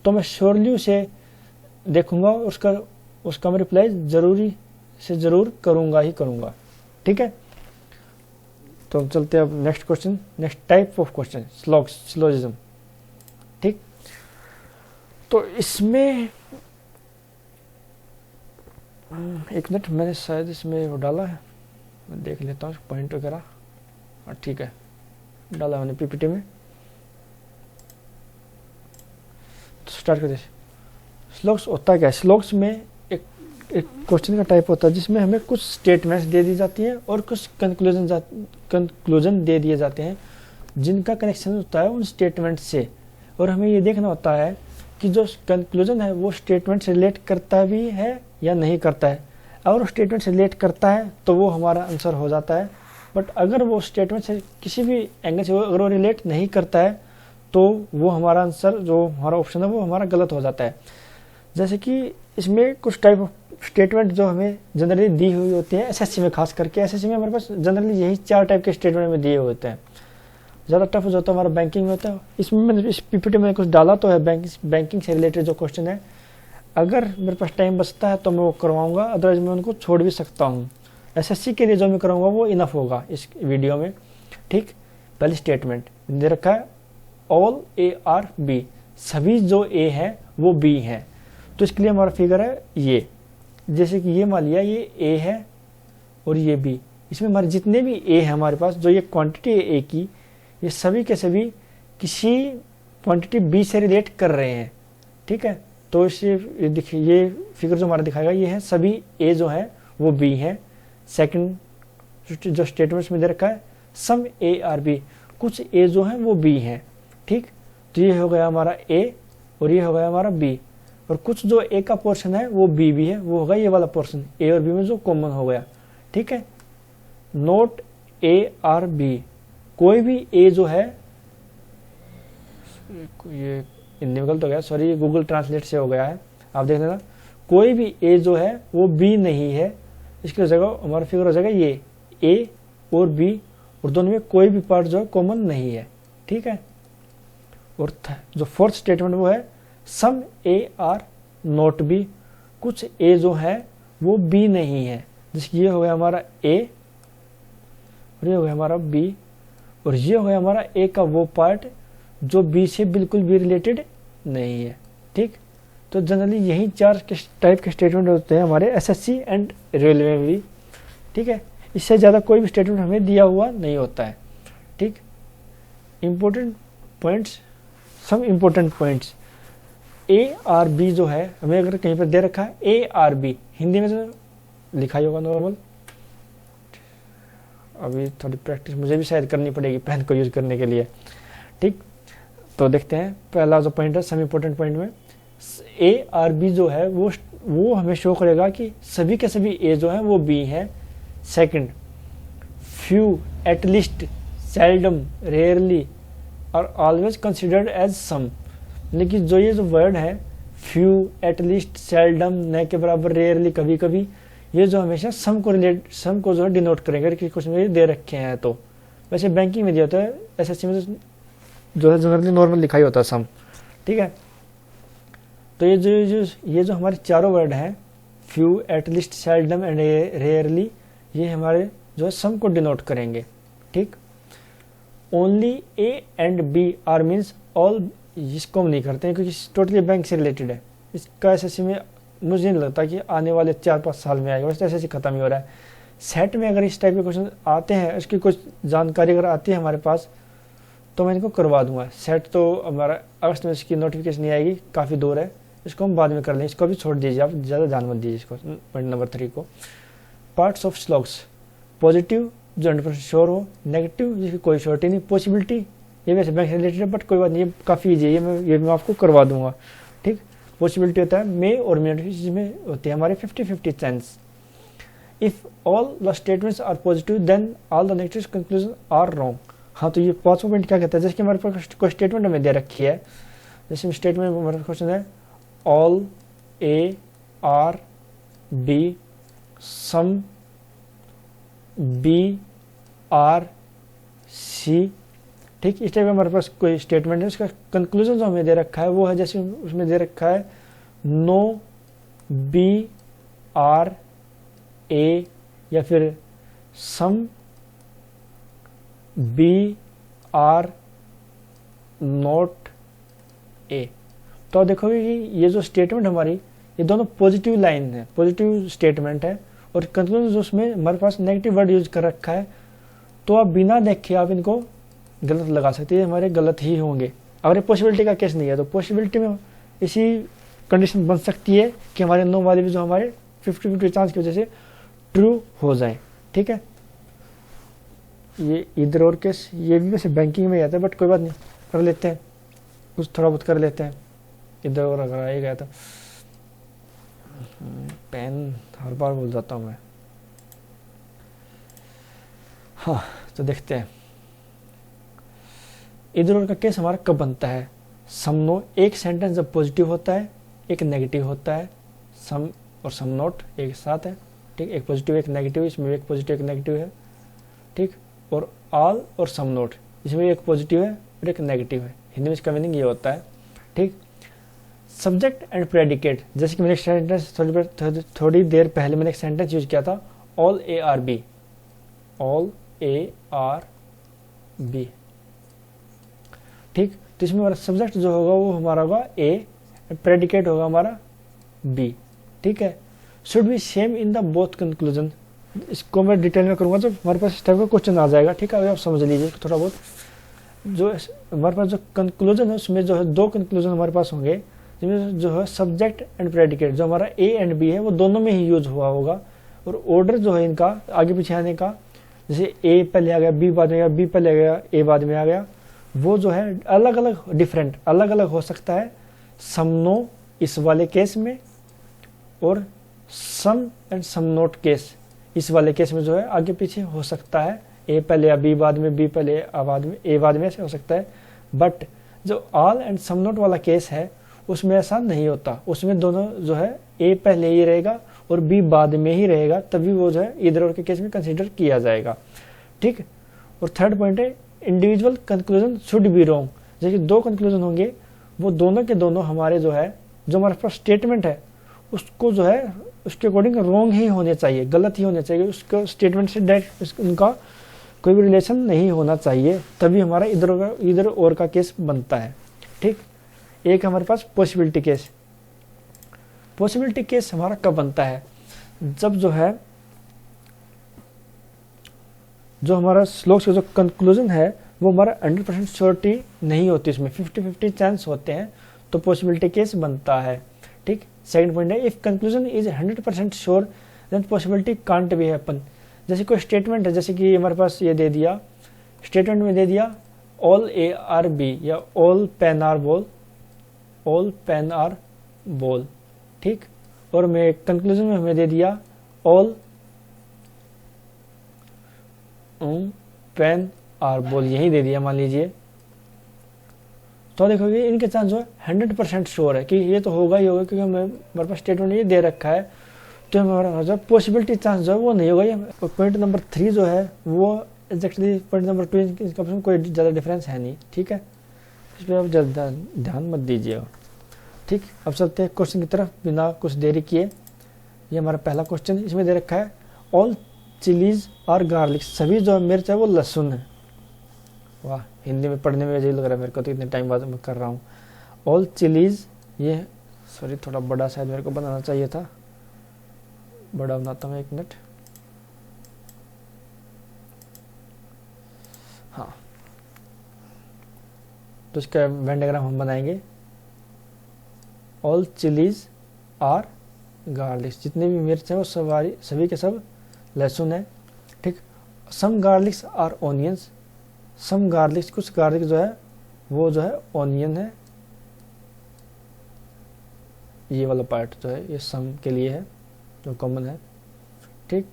तो मैं श्योरली उसे देखूंगा, उसका मैं रिप्लाई जरूरी से ज़रूर करूंगा ही करूंगा, ठीक है। तो हम चलते हैं अब next question, next type of question, syllogism, ठीक। तो इसमें एक मिनट, मैंने शायद इसमें वो डाला है, मैं देख लेता हूँ पॉइंट वगैरह। हाँ ठीक है, डाला मैंने पीपीटी में। तो स्टार्ट करते हैं। स्लोग्स होता क्या है? स्लोग्स में एक क्वेश्चन का टाइप होता है जिसमें हमें कुछ स्टेटमेंट्स दे दी जाती हैं और कुछ कंक्लूजन दे दिए जाते हैं जिनका कनेक्शन होता है उन स्टेटमेंट से। और हमें ये देखना होता है कि जो कंक्लूजन है वो स्टेटमेंट से रिलेट करता भी है या नहीं करता है। अगर वो स्टेटमेंट से रिलेट करता है तो वो हमारा आंसर हो जाता है, बट अगर वो स्टेटमेंट से किसी भी एंगल से अगर वो रिलेट नहीं करता है तो वो हमारा आंसर, जो हमारा ऑप्शन है वो हमारा गलत हो जाता है। जैसे कि इसमें कुछ टाइप ऑफ स्टेटमेंट जो हमें जनरली दी हुई होती है एसएससी में, खास करके एसएससी में हमारे पास जनरली यही 4 टाइप के स्टेटमेंट में दिए होते हैं। ज़्यादा टफ जो होता है हमारा बैंकिंग में होता है। इसमें मैंने इस पीपीटी में कुछ डाला तो है बैंकिंग से रिलेटेड जो क्वेश्चन है, अगर मेरे पास टाइम बचता है तो मैं वो करवाऊंगा, अदरवाइज मैं उनको छोड़ भी सकता हूँ। एसएससी के लिए जो मैं कराऊंगा वो इनफ होगा इस वीडियो में, ठीक। पहली स्टेटमेंट दे रखा है ऑल ए आर बी, सभी जो ए है वो बी है। तो इसके लिए हमारा फिगर है ये, जैसे कि ये मान लिया ये ए है और ये बी, इसमें हमारे जितने भी ए है हमारे पास, जो ये क्वांटिटी है ए की, ये सभी के सभी किसी क्वांटिटी बी से रिलेट कर रहे हैं, ठीक है। तो इससे देखिए ये फिगर जो हमारा दिखाएगा ये है सभी ए जो है वो बी है। सेकंड जो स्टेटमेंट्स में दे रखा है सम ए आर बी, कुछ ए जो है वो बी है, ठीक। तो ये हो गया हमारा ए और ये हो गया हमारा बी, और कुछ जो ए का पोर्शन है वो बी भी है, वो होगा ये वाला पोर्शन ए और बी में जो कॉमन हो गया, ठीक है। नोट ए आर बी, कोई भी ए जो है, ये हिंदी में गलत हो गया सॉरी, ये गूगल ट्रांसलेट से हो गया है, आप देख लेना। कोई भी ए जो है वो बी नहीं है, इसकी जगह हमारा फिगर हो जाएगा ये ए और बी, और दोनों में कोई भी पार्ट जो है कॉमन नहीं है, ठीक है। और जो फोर्थ स्टेटमेंट वो है सम ए आर नॉट बी, कुछ ए जो है वो बी नहीं है, जिसकी ये हो गया हमारा ए और ये हो गया हमारा बी, और ये हो गया हमारा ए का वो पार्ट जो बी से बिल्कुल भी रिलेटेड नहीं है, ठीक। तो जनरली यही 4 टाइप के स्टेटमेंट होते हैं हमारे एसएससी एंड रेलवे में भी, ठीक है। इससे ज़्यादा कोई भी स्टेटमेंट हमें दिया हुआ नहीं होता है, ठीक। Important points, some important points, A are B जो है हमें अगर कहीं पर दे रखा है ए आर बी, हिंदी में जो लिखा ही होगा नॉर्मल, अभी थोड़ी प्रैक्टिस मुझे भी शायद करनी पड़ेगी पेन को यूज़ करने के लिए, ठीक। तो देखते हैं पहला जो पॉइंट है सम इम्पोर्टेंट पॉइंट में ए आर बी जो है वो हमें शो करेगा कि सभी के सभी ए जो है वो बी है। Second, few, at least, seldom, rarely और ऑलवेज कंसिडर्ड एज सम, लेकिन जो ये जो वर्ड है फ्यू, एटलीस्ट, सेल्डम, न के बराबर, रेयरली, कभी कभी, ये जो हमेशा सम को जो है डिनोट करेंगे कि कुछ में दे रखे हैं तो, वैसे बैंकिंग में दिया होता है, एसएससी में तो जो है जनरली नॉर्मल लिखा ही होता है सम, ठीक है। तो ये जो हमारे चारों वर्ड हैं, few, at least, seldom and rarely, ये हमारे जो है सम को डिनोट करेंगे, ठीक। Only A and B are means all, इसको हम नहीं करते हैं क्योंकि टोटली बैंक से रिलेटेड है। इसका एसएससी में मुझे नहीं लगता कि आने वाले 4-5 साल में आएगा, वैसे एसएससी खत्म ही हो रहा है। सेट में अगर इस टाइप के क्वेश्चन आते हैं, इसकी कुछ जानकारी अगर आती है हमारे पास, तो मैं इनको करवा दूंगा। सेट तो हमारा अगस्त में इसकी नोटिफिकेशन नहीं आएगी, काफ़ी दूर है, इसको हम बाद में कर लें, इसको भी छोड़ दीजिए, आप ज़्यादा ध्यान मत दीजिए इसको। पॉइंट नंबर 3 को, पार्ट्स ऑफ स्लॉग्स, पॉजिटिव जो 100% श्योर हो, नेगेटिव जिसकी कोई श्योरिटी नहीं, पॉसिबिलिटी ये वैसे बैंक से रिलेटेड है बट कोई बात नहीं, ये काफ़ी ईजी है, ये मैं आपको करवा दूंगा, ठीक। पॉसिबिलिटी होता है मे और मे, जिसमें होते हैं हमारे 50-50 chance. If all the statements are positive then all the negative conclusion are wrong. हाँ, तो ये 5वां पॉइंट क्या कहता है, जैसे कि हमारे पास कोई स्टेटमेंट हमें दे रखी है, जैसे स्टेटमेंट में हमारा क्वेश्चन है all A are B, some B are C, ठीक। इस टाइप का हमारे पास कोई स्टेटमेंट है, उसका कंक्लूजन जो हमें दे रखा है वो है, जैसे उसमें दे रखा है नो बी आर ए, या फिर some B are not A. तो देखोगे कि ये जो स्टेटमेंट हमारी, ये दोनों पॉजिटिव लाइन है, पॉजिटिव स्टेटमेंट है, और कंक्लूजन जो उसमें हमारे पास नेगेटिव वर्ड यूज कर रखा है, तो आप बिना देखे आप इनको गलत लगा सकते हैं, हमारे गलत ही होंगे। अगर ये पॉसिबिलिटी का केस नहीं है तो पॉसिबिलिटी में इसी कंडीशन बन सकती है कि हमारे 9 वाले भी जो हमारे 50-50 चांस की वजह से ट्रू हो जाए, ठीक है। ये इधर और केस, ये भी वैसे बैंकिंग में आता है बट कोई बात नहीं, कर लेते हैं, कुछ थोड़ा बहुत कर लेते हैं, इधर और अगर आ गया तो। पेन हर बार भूल जाता हूँ मैं। हाँ, तो देखते हैं इधर और का केस हमारा कब बनता है। सम नो, एक सेंटेंस जब पॉजिटिव होता है एक नेगेटिव होता है, सम और सम नोट एक साथ है, ठीक। एक पॉजिटिव एक नेगेटिव, इसमें एक पॉजिटिव एक नेगेटिव है, ठीक। और ऑल और सम नोट, इसमें एक पॉजिटिव है और एक नेगेटिव है। हिंदी में इसका मीनिंग ये होता है, ठीक। सब्जेक्ट एंड प्रेडिकेट, जैसे कि मैंने एक सेंटेंस थोड़ी देर पहले मैंने एक सेंटेंस यूज किया था, all A are B, all A are B, ठीक। तो इसमें हमारा सब्जेक्ट जो होगा वो हमारा होगा ए, प्रेडिकेट होगा हमारा बी, ठीक है। Should be same in the both conclusion, इसको मैं डिटेल में करूंगा जब हमारे पास इस टाइप का क्वेश्चन आ जाएगा, ठीक है। अभी आप समझ लीजिए थोड़ा बहुत, जो हमारे पास जो कंक्लूजन है उसमें जो है 2 कंक्लूजन हमारे पास होंगे, जिसमें जो है सब्जेक्ट एंड प्रेडिकेट जो हमारा ए एंड बी है वो दोनों में ही यूज हुआ होगा, और ऑर्डर जो है इनका आगे पीछे आने का, जैसे ए पहले आ गया, बी बाद में आ गया, बी पहले आ गया, ए बाद में आ गया, वो जो है अलग अलग डिफरेंट अलग अलग हो सकता है। सम नो इस वाले केस में, और सम एंड सम नोट केस इस वाले केस में जो है आगे पीछे हो सकता है, ए पहले या बी बाद में, बी पहले बाद में, ए बाद में, ऐसे हो सकता है। बट जो ऑल एंड सम नोट वाला केस है उसमें ऐसा नहीं होता, उसमें दोनों जो है ए पहले ही रहेगा और बी बाद में ही रहेगा, तभी वो जो है इधर और के केस में कंसीडर किया जाएगा, ठीक। और थर्ड पॉइंट है individual conclusion should be wrong, जैसे 2 कंक्लूजन होंगे वो दोनों के दोनों हमारे जो है जो हमारे पास स्टेटमेंट है उसको जो है उसके अकॉर्डिंग रॉन्ग ही होने चाहिए, गलत ही होने चाहिए, उसका स्टेटमेंट से डायरेक्ट उनका कोई भी रिलेशन नहीं होना चाहिए, तभी हमारा इधर और का केस बनता है, ठीक। एक हमारे पास पॉसिबिलिटी केस, पॉसिबिलिटी केस हमारा कब बनता है, जब जो है जो हमारा स्लोक्स का जो कंक्लूजन है वो हमारा 100% श्योरिटी नहीं होती, इसमें 50-50 चांस होते हैं, तो पॉसिबिलिटी केस बनता है, ठीक। सेकंड पॉइंट है if conclusion is 100% sure then possibility can't be happen, जैसे कोई स्टेटमेंट है, जैसे कि हमारे पास ये दे दिया, स्टेटमेंट में दे दिया ऑल ए आर बी या all pen are ball, all pen are ball, ठीक। और मैं कंक्लूजन में हमें दे दिया ऑल पेन आर बॉल, यही दे दिया मान लीजिए, तो देखोगे इनके चांस जो है 100% श्योर है कि ये तो होगा ही होगा, क्योंकि हमारे पास स्टेटमेंट ये दे रखा है, तो हमारा जो पॉसिबिलिटी चांस जो है वो नहीं होगा। ये पॉइंट नंबर 3 जो है वो एग्जैक्टली पॉइंट नंबर 2 इसका ऑप्शन कोई ज़्यादा डिफरेंस है नहीं, ठीक है, इस पर आप ज़्यादा ध्यान मत दीजिएगा। ठीक, अब चलते हैं क्वेश्चन की तरफ बिना कुछ देरी किए। ये हमारा पहला क्वेश्चन, इसमें दे रखा है ऑल चिलीज और गार्लिक, सभी जो मिर्च है वो लहसुन है। वाह, हिंदी में पढ़ने में अजीब लग रहा है मेरे को, तो इतने टाइम बाद मैं कर रहा हूँ। ऑल चिलीज, ये सॉरी थोड़ा बड़ा शायद मेरे को बनाना चाहिए था, बड़ा बनाता हूँ, 1 मिनट। हाँ, तो इसका वेन डायग्राम हम बनाएंगे। ऑल चिलीज आर गार्लिक, जितने भी मिर्च हैं वो सभी के सब लहसुन है। ठीक, some garlics are onions, some garlics, कुछ गार्लिक जो है वो जो है ऑनियन है। ये वाला पार्ट जो है ये सम के लिए है जो कॉमन है। ठीक,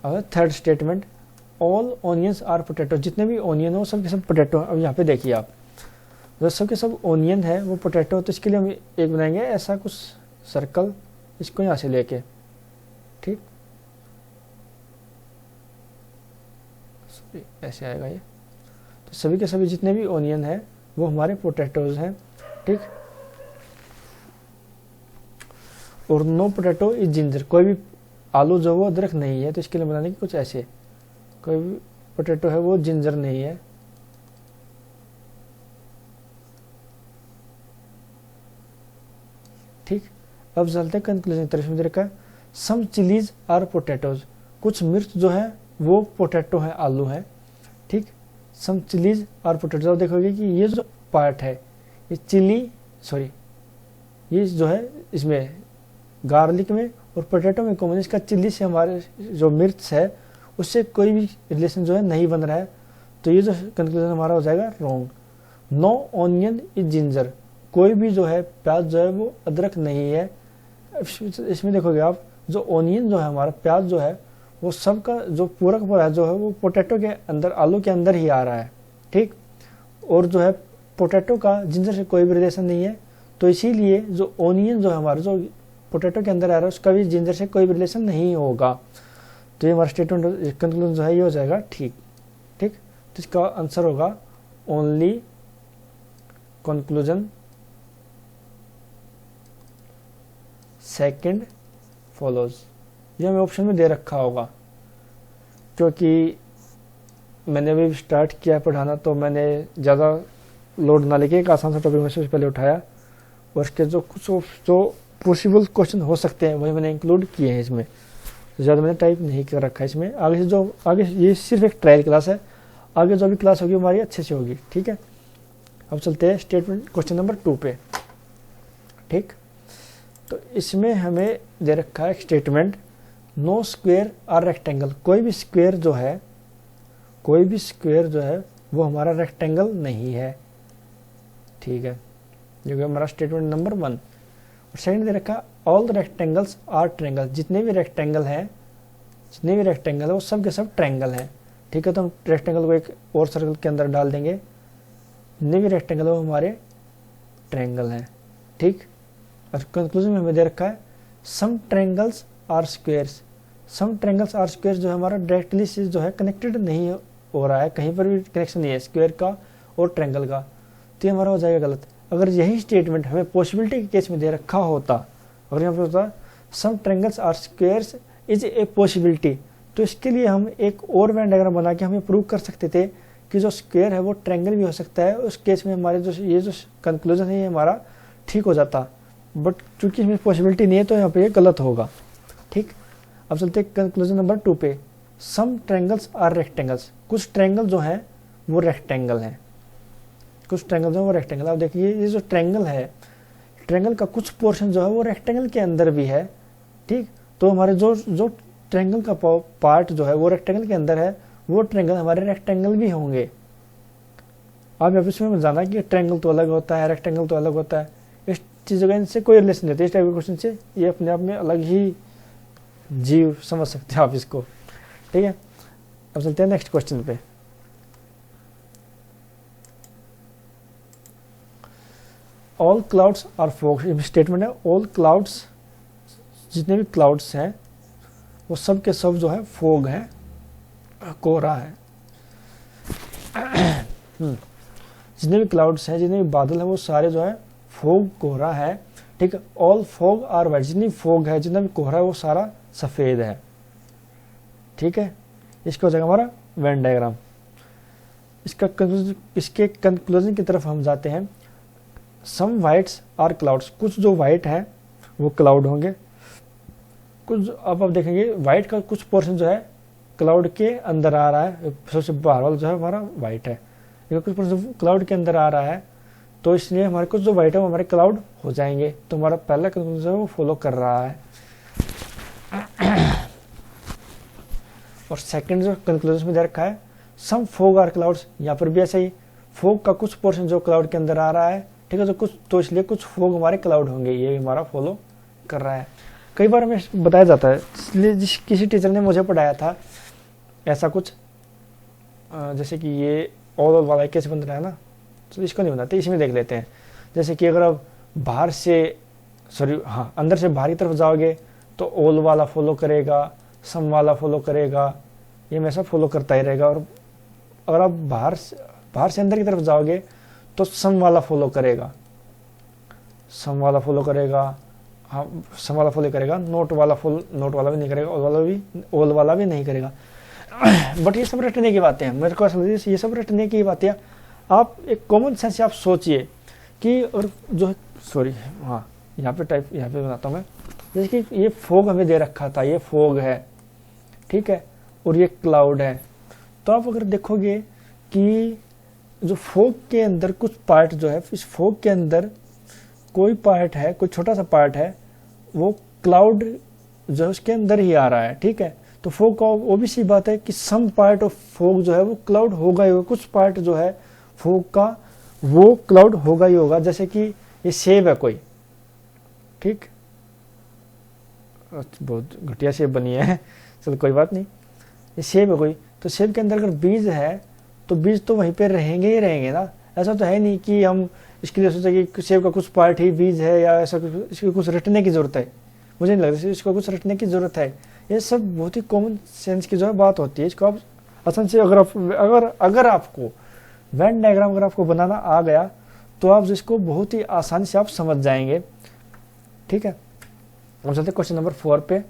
अब third statement, all onions are potato, जितने भी ऑनियन हो सब के सब पोटैटो। अब यहाँ पे देखिए आप, जो सब के सब ऑनियन है वो पोटैटो, तो इसके लिए हम एक बनाएंगे ऐसा कुछ सर्कल, इसको यहाँ से लेके, ठीक, ऐसे आएगा ये। तो सभी के सभी जितने भी ऑनियन है वो हमारे पोटैटोज हैं। ठीक, और नो पोटैटो इज जिंजर, कोई भी आलू जो वो अदरक नहीं है, तो इसके लिए बनाने की कुछ ऐसे, कोई भी पोटैटो है वो जिंजर नहीं है। ठीक, अब चलते हैं कंक्लूजन तरफ में देखा, सम चिलीज आर पोटैटोज, कुछ मिर्च जो है वो पोटैटो है, आलू है। ठीक, सम चिलीज आर पोटैटोज, आप देखोगे कि ये जो पार्ट है ये चिली, सॉरी ये जो है इसमें गार्लिक में और पोटैटो में कॉमन, इसका चिल्ली से हमारे जो मिर्च है उससे कोई भी रिलेशन जो है नहीं बन रहा है, तो ये जो कंक्लूजन हमारा हो जाएगा wrong. No onion is ginger, कोई भी जो है प्याज जो है वो अदरक नहीं है। इसमें देखोगे आप, जो ऑनियन जो है हमारा प्याज जो है वो सबका जो पूरा का पूरा जो है वो पोटैटो के अंदर, आलू के अंदर ही आ रहा है। ठीक, और जो है पोटैटो का जिंजर से कोई भी रिलेशन नहीं है, तो इसीलिए जो ऑनियन जो है हमारा जो पोटैटो के अंदर आ रहा है उसका भी जिंजर से कोई भी रिलेशन नहीं होगा। तो ये हमारा स्टेटमेंट कंक्लूजन जो है ये हो जाएगा ठीक। ठीक, तो इसका आंसर होगा ओनली कंक्लूजन सेकंड फॉलोज। ये हमें ऑप्शन में दे रखा होगा, क्योंकि मैंने अभी स्टार्ट किया पढ़ाना, तो मैंने ज़्यादा लोड ना लेके एक आसान सा टॉपिक में से पहले उठाया, और उसके जो कुछ जो पॉसिबल क्वेश्चन हो सकते हैं वही मैंने इंक्लूड किए हैं इसमें, ज़्यादा मैंने टाइप नहीं कर रखा है इसमें। आगे से जो आगे, ये सिर्फ एक ट्रायल क्लास है, आगे जो भी क्लास होगी हमारी अच्छे से होगी। ठीक है, अब चलते हैं स्टेटमेंट क्वेश्चन नंबर 2 पे। ठीक, तो इसमें हमें दे रखा है स्टेटमेंट, नो स्क्वायर और रेक्टेंगल, कोई भी स्क्वायर जो है वो हमारा रेक्टेंगल नहीं है। ठीक है, जो कि हमारा स्टेटमेंट नंबर 1। और सेकंड दे रखा, all the rectangles are triangle, जितने भी रेक्टेंगल है वो सब के सब ट्रायंगल हैं। ठीक है, तो हम रेक्टेंगल को एक और सर्कल के अंदर डाल देंगे, जितने भी रेक्टेंगल वो हमारे ट्रायंगल हैं। ठीक, और कंक्लूजन में हमें दे रखा है, some triangles are squares, some triangles are squares जो है हमारा डायरेक्टली से जो है कनेक्टेड नहीं हो रहा है, कहीं पर भी कनेक्शन नहीं है स्क्वायर का और ट्रायंगल का, तो ये हमारा हो जाएगा गलत। अगर यही स्टेटमेंट हमें पॉसिबिलिटी के केस में दे रखा होता, अगर यहाँ पर होता some triangles are squares is a possibility, तो इसके लिए हम एक और वेन डायग्राम बना के हमें प्रूव कर सकते थे कि जो स्क्वायर है वो ट्रायंगल भी हो सकता है। उस केस में हमारे ये जो कंक्लूजन है ये हमारा ठीक हो जाता, बट चूंकि इसमें पॉसिबिलिटी नहीं है तो यहाँ पे ये गलत होगा। ठीक, अब चलते हैं कंक्लूजन नंबर 2 पे। सम ट्रायंगल्स आर रेक्टेंगल्स, कुछ ट्रायंगल जो हैं वो रेक्टेंगल हैं, कुछ ट्रायंगल जो है वो रेक्टेंगल। आप देखिए ये जो ट्रायंगल है, ट्रायंगल का कुछ पोर्शन जो है वो रेक्टेंगल के अंदर भी है। ठीक, तो हमारे जो ट्रायंगल का पार्ट जो है वो रेक्टेंगल के अंदर है, वो ट्रायंगल हमारे रेक्टेंगल भी होंगे। आप इसमें जाना कि ट्रायंगल तो अलग होता है, रेक्टेंगल तो अलग होता है, इस चीज़ों का इनसे कोई रिलेशन नहीं होता। इस टाइप के क्वेश्चन से ये अपने आप में अलग ही जीव समझ सकते हैं आप इसको। ठीक है, अब चलते हैं नेक्स्ट क्वेश्चन पे। All clouds are fog, statement है ऑल क्लाउड्स, जितने भी क्लाउड्स हैं वो सब के सब जो है फॉग है, कोहरा है। जितने भी क्लाउड्स हैं, जितने भी बादल हैं, वो सारे जो है फोग, कोहरा है, ठीक है। ऑल फोग आर वाइट, जितनी फोग है, जितना भी कोहरा है, वो सारा सफेद है, ठीक है। इसका हो जाएगा हमारा वेन डायग्राम। इसके कंक्लूजन की तरफ हम जाते हैं। सम वाइट्स आर क्लाउड्स, कुछ जो वाइट है वो क्लाउड होंगे, कुछ अब आप देखेंगे वाइट का कुछ पोर्शन जो है क्लाउड के अंदर आ रहा है, सबसे बाहर वाला जो है हमारा वाइट है, कुछ पोर्शन क्लाउड के अंदर आ रहा है, तो इसलिए हमारे कुछ जो वाइट है वो हमारे क्लाउड हो जाएंगे। तो हमारा पहला कंक्लूजन वो फॉलो कर रहा है। और सेकंड जो कंक्लूजन में दे रखा है, सम फोग आर क्लाउड्स, यहाँ पर भी ऐसा ही, फोग का कुछ पोर्शन जो क्लाउड के अंदर आ रहा है, ठीक है, तो कुछ, तो इसलिए कुछ फोग हमारे क्लाउड होंगे, ये हमारा फॉलो कर रहा है। कई बार हमें बताया जाता है, इसलिए किसी टीचर ने मुझे पढ़ाया था ऐसा कुछ, जैसे कि ये ऑल वाला कैसे बन रहा है ना, तो इसको नहीं बनाते, इसमें देख लेते हैं। जैसे कि अगर आप बाहर से अंदर से बाहर की तरफ जाओगे तो ऑल वाला फॉलो करेगा, सम वाला फॉलो करेगा, ये हमेशा फॉलो करता ही रहेगा। और अगर आप बाहर से अंदर की तरफ जाओगे तो सम वाला फॉलो करेगा, सम वाला फॉलो करेगा, हाँ सम वाला फॉलो करेगा, नोट वाला भी नहीं करेगा, ऑल वाला भी नहीं करेगा। बट ये सब रटने की बातें हैं, मेरे को समझिए ये सब रटने की बातें। आप एक कॉमन सेंस से आप सोचिए कि, और जो हाँ यहाँ पे बनाता हूँ मैं, जैसे कि ये फोग हमें दे रखा था, ये फोग है, ठीक है, और ये क्लाउड है। तो आप अगर देखोगे कि जो फोग के अंदर कुछ पार्ट जो है, इस फोग के अंदर कोई पार्ट है, कोई छोटा सा पार्ट है, वो क्लाउड जो है उसके अंदर ही आ रहा है, ठीक है। तो फोग का वो भी सी बात है कि सम पार्ट ऑफ फोग जो है वो क्लाउड होगा ही होगा, कुछ पार्ट जो है फोग का वो क्लाउड होगा ही होगा। जैसे कि ये सेब है कोई, ठीक, बहुत घटिया सेब बनी है, चलो कोई बात नहीं, ये सेब है कोई, तो सेब के अंदर अगर बीज है तो बीज तो वहीं पे रहेंगे ही रहेंगे ना। ऐसा तो है नहीं कि हम इसके लिए सोचे कि सेब का कुछ पार्ट ही बीज है, या ऐसा इसको कुछ रटने की जरूरत है, मुझे नहीं लगता इसको कुछ रटने की जरूरत है। ये सब बहुत ही कॉमन सेंस की जो है बात होती है। इसको आप आसान से अगर आपको वेन डायग्राम अगर आपको बनाना आ गया तो आप इसको बहुत ही आसानी से आप समझ जाएंगे, ठीक है। हम चलते क्वेश्चन नंबर 4 पे।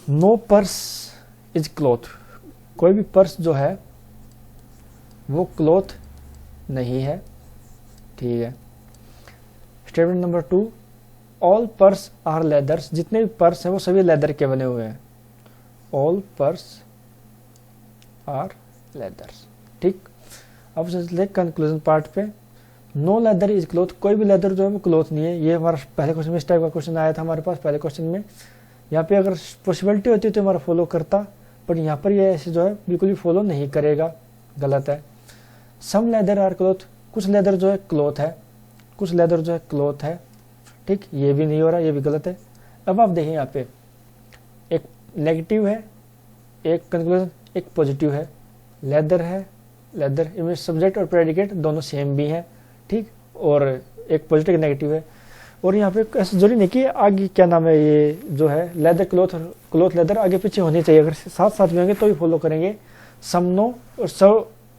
नो पर्स इज क्लॉथ, कोई भी पर्स जो है वो क्लॉथ नहीं है, ठीक है। Statement number 2, all purse are leathers, जितने भी पर्स हैं वो सभी लेदर के बने हुए हैं, ऑल पर्स आर लेदर्स, ठीक। अब चलते कंक्लूजन पार्ट पे। नो लेदर इज क्लॉथ, कोई भी लेदर जो है वो क्लॉथ नहीं है। ये हमारा पहले क्वेश्चन में इस टाइप का क्वेश्चन आया था हमारे पास पहले क्वेश्चन में। यहाँ पे अगर पॉसिबिलिटी होती तो हमारा फॉलो करता, बट यहाँ पर ये ऐसे जो है बिल्कुल भी फॉलो नहीं करेगा, गलत है। सम लेदर आर क्लॉथ, कुछ लेदर जो है क्लॉथ है, कुछ लेदर जो है क्लॉथ है, ठीक, ये भी नहीं हो रहा, ये भी गलत है। अब आप देखें यहाँ पे एक नेगेटिव है, एक कंक्लूजन, एक पॉजिटिव है। लेदर है, लेदर इनमें सब्जेक्ट और प्रेडिकेट दोनों सेम भी हैं, ठीक, और एक पॉजिटिव नेगेटिव है। और यहाँ पे ऐसा जरूरी नहीं कि आगे क्या नाम है, ये जो है लेदर क्लॉथ लेदर आगे पीछे होनी चाहिए, अगर साथ साथ में होंगे तो भी फॉलो करेंगे, सम नो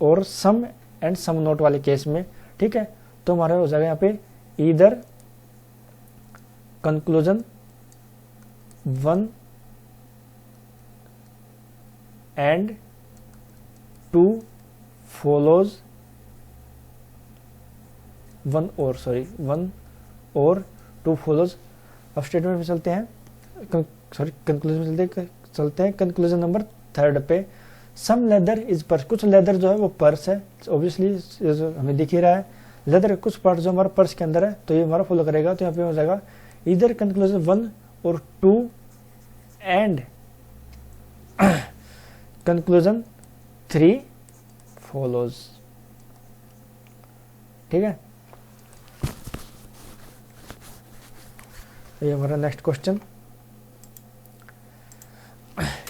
और सम एंड सम नोट वाले केस में, ठीक है। तो हमारा हो जाएगा यहाँ पे ईदर कंक्लूजन 1 एंड 2 follows 1 और 2 follows। अब स्टेटमेंट में चलते हैं, कंक्लूजन में चलते हैं कंक्लूजन नंबर 3 पे। सम लेदर इज पर्स, कुछ लेदर जो है वो पर्स है, ऑब्वियसली हमें दिख ही रहा है। लेदर कुछ पार्ट जो हमारा पर्स के अंदर है, तो ये हमारा फॉलो करेगा। तो यहाँ पे हो जाएगा इधर कंक्लूजन 1 और 2 एंड कंक्लूजन 3 follows, ठीक है। ये हमारा नेक्स्ट क्वेश्चन,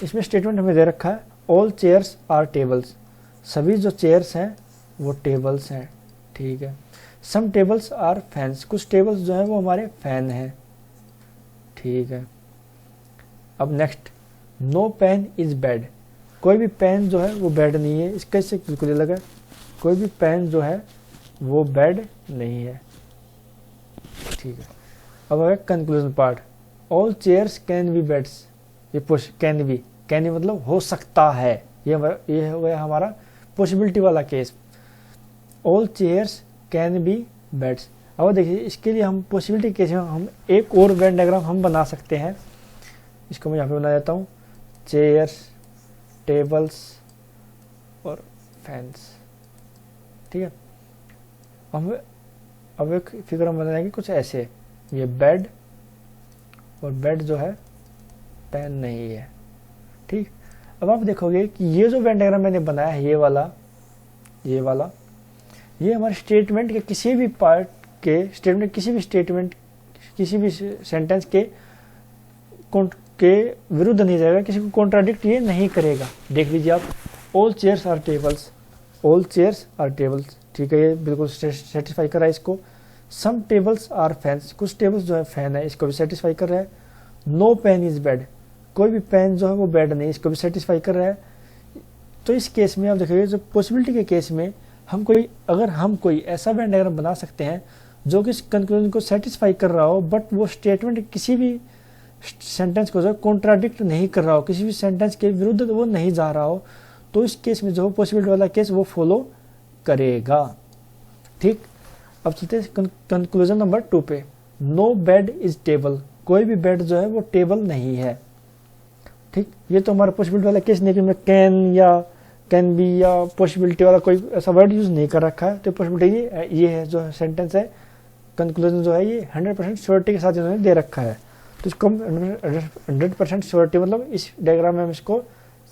इसमें स्टेटमेंट हमें दे रखा है ऑल चेयर्स आर टेबल्स, सभी जो चेयर्स हैं वो टेबल्स हैं, ठीक है। सम टेबल्स आर फैंस, कुछ टेबल्स जो है वो हमारे फैन हैं, ठीक है। अब next, no pen is bed, कोई भी पेन जो है वो बैड नहीं है, इसका इससे बिल्कुल अलग है। कोई भी पेन जो है वो बैड नहीं है, ठीक है। अब है conclusion part. All chairs can be beds, ये कैन बी मतलब हो सकता है, ये हो गया हमारा पॉसिबिलिटी वाला case. All chairs can be beds. अब देखिए इसके लिए हम पॉसिबिलिटी केस में हम एक और वेन डायग्राम हम बना सकते हैं। इसको मैं यहाँ पे बना देता हूँ, चेयर्स, टेबल्स और फैंस, ठीक है। अब एक फिगर हम बनाएंगे कुछ ऐसे, ये बेड, और बेड जो है पेन नहीं है, ठीक। अब आप देखोगे कि ये जो वेन डायग्राम मैंने बनाया है, ये वाला ये हमारे स्टेटमेंट के किसी भी पार्ट के स्टेटमेंट, किसी भी सेंटेंस के विरुद्ध नहीं जाएगा, किसी को कॉन्ट्राडिक्ट ये नहीं करेगा। देख लीजिए आप, all chairs are tables, all chairs are tables, ठीक है, ये बिल्कुल सेटिस्फाई कर रहा है इसको। सम टेबल्स आर फैंस, कुछ टेबल्स जो है फैन है, इसको भी सेटिस्फाई कर रहा है। नो पेन इज बेड, कोई भी पेन जो है वो बेड नहीं, इसको भी सेटिस्फाई कर रहा है। तो इस केस में आप देखिए, जो पॉसिबिलिटी के केस में अगर हम कोई ऐसा वेन डायग्राम बना सकते हैं जो कि इस कंक्लूजन को सेटिस्फाई कर रहा हो, बट वो स्टेटमेंट किसी भी सेंटेंस को जो कॉन्ट्राडिक्ट नहीं कर रहा हो, किसी भी सेंटेंस के विरुद्ध वो नहीं जा रहा हो, तो इस केस में जो पॉसिबिलिटी वाला केस वो फॉलो करेगा, ठीक। अब चलते हैं कंक्लूजन नंबर 2 पे। नो बेड इज टेबल, कोई भी बेड जो है वो टेबल नहीं है, ठीक। ये तो हमारा पॉसिबिलिटी वाला केस नहीं कि मैं कैन या कैन बी या पॉसिबिलिटी वाला कोई ऐसा वर्ड यूज नहीं कर रखा है। तो पॉसिबिलिटी ये है, जो सेंटेंस है, कंक्लूजन जो है ये 100% श्योरिटी के साथ इन्होंने दे रखा है। तो इसको हम 100% श्योरिटी मतलब इस डायग्राम में हम इसको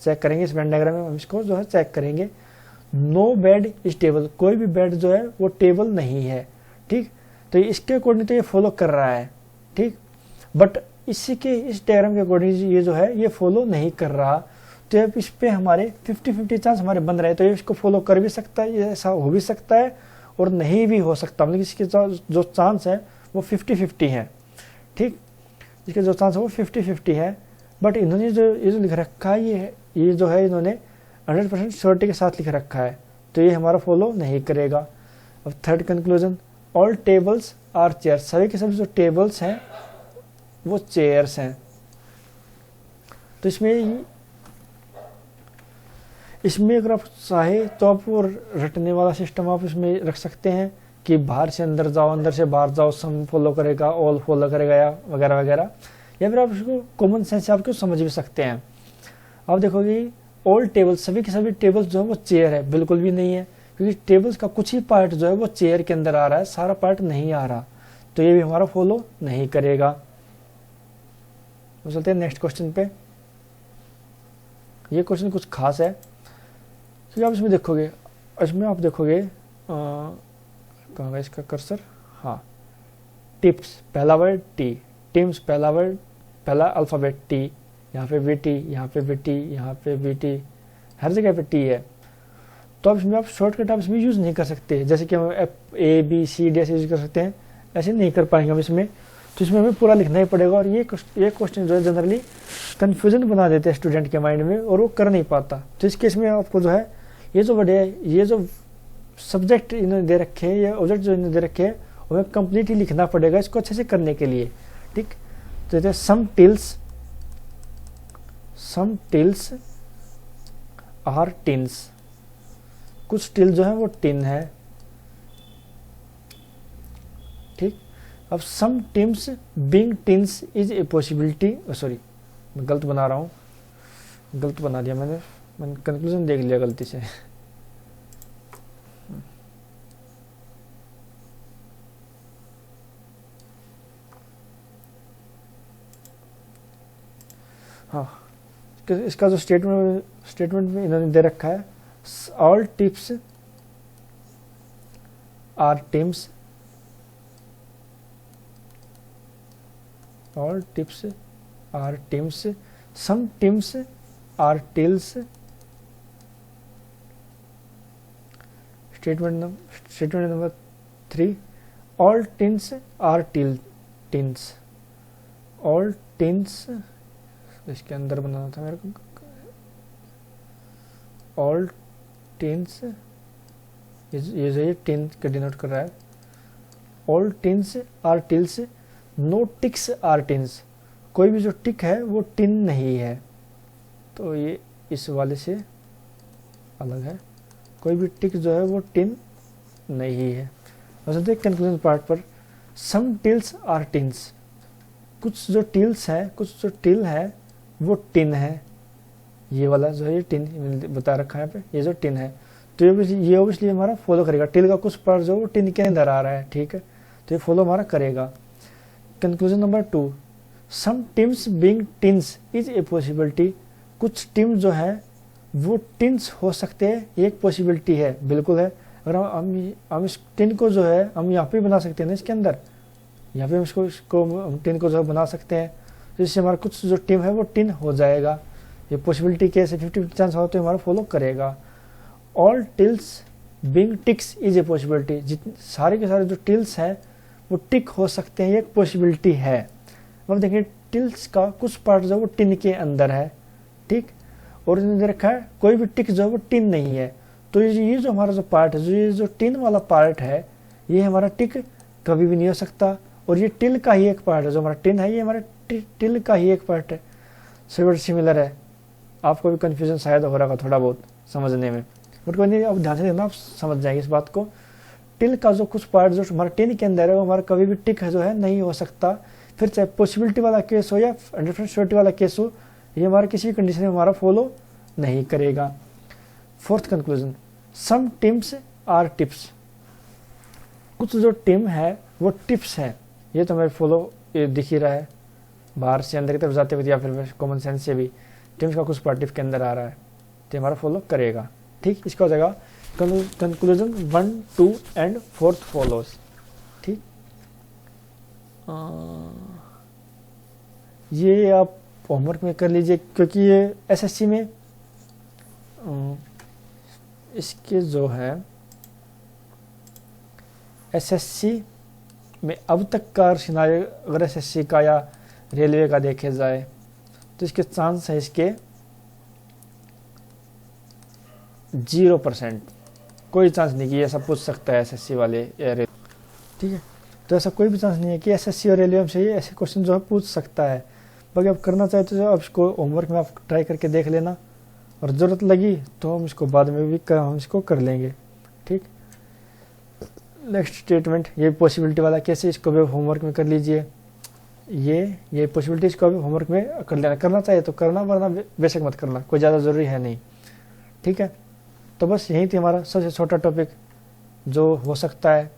चेक करेंगे, इस वेन डायग्राम में हम इसको जो है चेक करेंगे। नो बेड इज टेबल, कोई भी बेड जो है वो टेबल नहीं है, ठीक। तो इसके अकॉर्डिंग तो ये फॉलो कर रहा है, ठीक। बट इस डायग्राम के अकॉर्डिंग ये जो है ये फॉलो नहीं कर रहा। तो अब इस पे हमारे 50-50 चांस हमारे बन रहे हैं। तो ये इसको फॉलो कर भी सकता है, ये ऐसा हो भी सकता है और नहीं भी हो सकता, मतलब इसके जो चांस है वो 50-50 है, ठीक। इसके जो चांस है वो 50-50 है। बट इन्होंने ये जो लिख रखा है, ये जो है इन्होंने 100% श्योरिटी के साथ लिख रखा है, तो ये हमारा फॉलो नहीं करेगा। अब third conclusion, all tables are chairs, सभी के सभी जो टेबल्स हैं वो चेयर्स हैं। तो इसमें अगर आप चाहे तो आप वो रटने वाला सिस्टम आप इसमें रख सकते हैं कि बाहर से अंदर जाओ, अंदर से बाहर जाओ, सम फॉलो करेगा, ऑल फॉलो करेगा, या वगैरह वगैरह। या फिर आप इसको कॉमन सेंस से आपको समझ भी सकते हैं। आप देखोगे ऑल टेबल्स, सभी के सभी टेबल्स जो है वो चेयर है, बिल्कुल भी नहीं है, क्योंकि टेबल्स का कुछ ही पार्ट जो है वो चेयर के अंदर आ रहा है, सारा पार्ट नहीं आ रहा। तो ये भी हमारा फॉलो नहीं करेगा। तो चलते हैं नेक्स्ट क्वेश्चन पे। ये क्वेश्चन कुछ खास है, क्योंकि आप इसमें देखोगे कहाँ गया इसका कर्सर, हाँ, टिप्स पहला वर्ड टी, टिम्स पहला अल्फ़ाबेट टी, यहाँ पे वी टी, यहाँ पे वी टी, यहाँ पे वी टी, हर जगह पे टी है। तो अब इसमें आप शॉर्टकट आप इसमें यूज़ नहीं कर सकते, जैसे कि हम ए बी सी डी ऐसे यूज़ कर सकते हैं, ऐसे नहीं कर पाएंगे हम इसमें। तो इसमें हमें पूरा लिखना ही पड़ेगा, और ये क्वेश्चन जो है जनरली कन्फ्यूजन बना देते हैं स्टूडेंट के माइंड में, और वो कर नहीं पाता। तो इस केस में आपको जो है ये जो वर्ड है, ये जो सब्जेक्ट इन्होंने दे रखे हैं, ये ऑब्जेक्ट जो इन्होंने दे रखे हैं, हमें कंप्लीटली लिखना पड़ेगा इसको अच्छे से करने के लिए, ठीक। तो जैसे सम टिल्स आर टिन्स, कुछ टिल जो है वो टिन है, ठीक। अब some tims being tins is a possibility, sorry मैं गलत बना रहा हूँ, गलत बना दिया मैंने कंक्लूजन देख लिया गलती से। हाँ, इसका जो स्टेटमेंट में इन्होंने दे रखा है, all tips are tims, all tips are tims, some tims are tills. Statement number 3, all tins are tins, all tins, इसके अंदर बनाना था मेरे को, ऑल टिन्स, ये जो ये टिन का डिनोट कर रहा है, all tins are tills, no ticks are tins, कोई भी जो टिक है वो टिन नहीं है। तो ये इस वाले से अलग है, कोई भी टिक जो है वो टिन नहीं है। अब देख कंक्लूजन पार्ट पर, सम टिल्स आर टिन्स, कुछ जो टिल्स है, कुछ जो टिल है वो टिन है। ये वाला जो है ये टिन बता रखा है यहाँ पे, ये जो टिन है, तो ये ऑब्वियसली हमारा फॉलो करेगा। टिल का कुछ पार्ट जो वो टिन के अंदर आ रहा है, ठीक है, तो ये फॉलो हमारा करेगा। Conclusion number 2, some tims being tins is a possibility, कुछ टिम जो है वो टिन्स हो सकते हैं, ये एक पॉसिबिलिटी है, बिल्कुल है। अगर हम इस टिन को जो है हम यहाँ पे बना सकते हैं ना, इसके अंदर यहाँ पे हम इसको हम टिन को जो है बना सकते हैं, तो इससे हमारा कुछ जो टिम है वो टिन हो जाएगा। ये पॉसिबिलिटी कैसे 50-50 चांस हो तो हमारा फॉलो करेगा। All tills being ticks is a possibility, जितने सारे के सारे जो टिल्स हैं वो टिक हो सकते हैं, ये एक पॉसिबिलिटी है। अब देखिए टिल्स का कुछ पार्ट जो है वो टिन के अंदर है, ठीक, और इसने दे रखा है कोई भी टिक जो है वो टिन नहीं है। तो ये जो हमारा जो पार्ट है, ये जो टिन वाला पार्ट है, ये हमारा टिक कभी भी नहीं हो सकता, और ये टिल का ही एक पार्ट है, जो हमारा टिन है ये हमारा टिल का ही एक पार्ट है। सो सिमिलर है, आपको भी कन्फ्यूजन शायद हो रहा होगा थोड़ा बहुत समझने में, बट कोई नहीं, अब ध्यान से देखना, आप समझ जाएंगे इस बात को। टिल का जो कुछ पार्ट जो हमारा टिन के अंदर है वो हमारा कभी भी टिक जो है नहीं हो सकता, फिर चाहे पॉसिबिलिटी वाला केस हो या 100% वाला केस हो, ये हमारा किसी कंडीशन में हमारा फॉलो नहीं करेगा। Fourth conclusion, some tims are tips, कुछ जो टिम है वो टिप्स है। ये तो हमें फॉलो दिख ही रहा है, बाहर से अंदर की तरफ जाते हुए या फिर कॉमन सेंस से भी टिम्स का कुछ पार्ट टिप के अंदर आ रहा है, तो हमारा फॉलो करेगा, ठीक। इसका हो जाएगा कंक्लूजन 1, 2 एंड 4th फॉलोज, ठीक। ये आप होमवर्क में कर लीजिए, क्योंकि ये एसएससी में इसके जो है एसएससी में अब तक का सिनारियो अगर एसएससी का या रेलवे का देखे जाए तो इसके चांस है इसके 0%, कोई चांस नहीं कि ऐसा पूछ सकता है एसएससी वाले या रेलवे, ठीक है। तो ऐसा कोई भी चांस नहीं है कि एसएससी और रेलवे से ये ऐसे क्वेश्चन जो है पूछ सकता है। बाकी आप करना चाहते हो आप इसको होमवर्क में आप ट्राई करके देख लेना, और ज़रूरत लगी तो हम इसको बाद में भी हम इसको कर लेंगे, ठीक। नेक्स्ट स्टेटमेंट, ये पॉसिबिलिटी वाला कैसे, इसको भी होमवर्क में कर लीजिए। ये पॉसिबिलिटी इसको भी होमवर्क में कर लेना, करना चाहिए तो करना, वरना बेशक मत करना, कोई ज़्यादा ज़रूरी है नहीं, ठीक है। तो बस यही थी हमारा सबसे छोटा टॉपिक जो हो सकता है।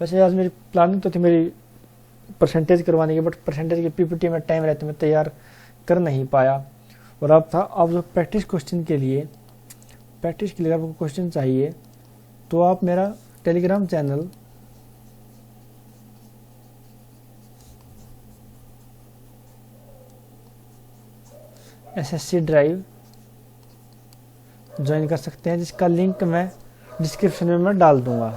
वैसे आज मेरी प्लानिंग तो थी मेरी परसेंटेज करवाने की, बट परसेंटेज की पीपीटी में टाइम रहते मैं तैयार कर नहीं पाया। और अब था आप जो प्रैक्टिस के लिए आपको क्वेश्चन चाहिए तो आप मेरा Telegram channel SSC drive join कर सकते हैं, जिसका लिंक मैं डिस्क्रिप्शन में मैं डाल दूंगा,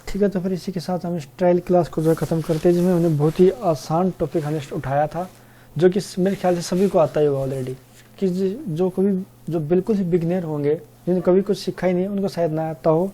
ठीक है। तो फिर इसी के साथ हम इस ट्रायल क्लास को जो है ख़त्म करते हैं, जिसमें हमने बहुत ही आसान टॉपिक हमने उठाया था, जो कि मेरे ख्याल से सभी को आता ही होगा ऑलरेडी, कि जो बिल्कुल ही बिगनर होंगे, जिन्हें कभी कुछ सीखा ही नहीं, उनको शायद ना आता हो,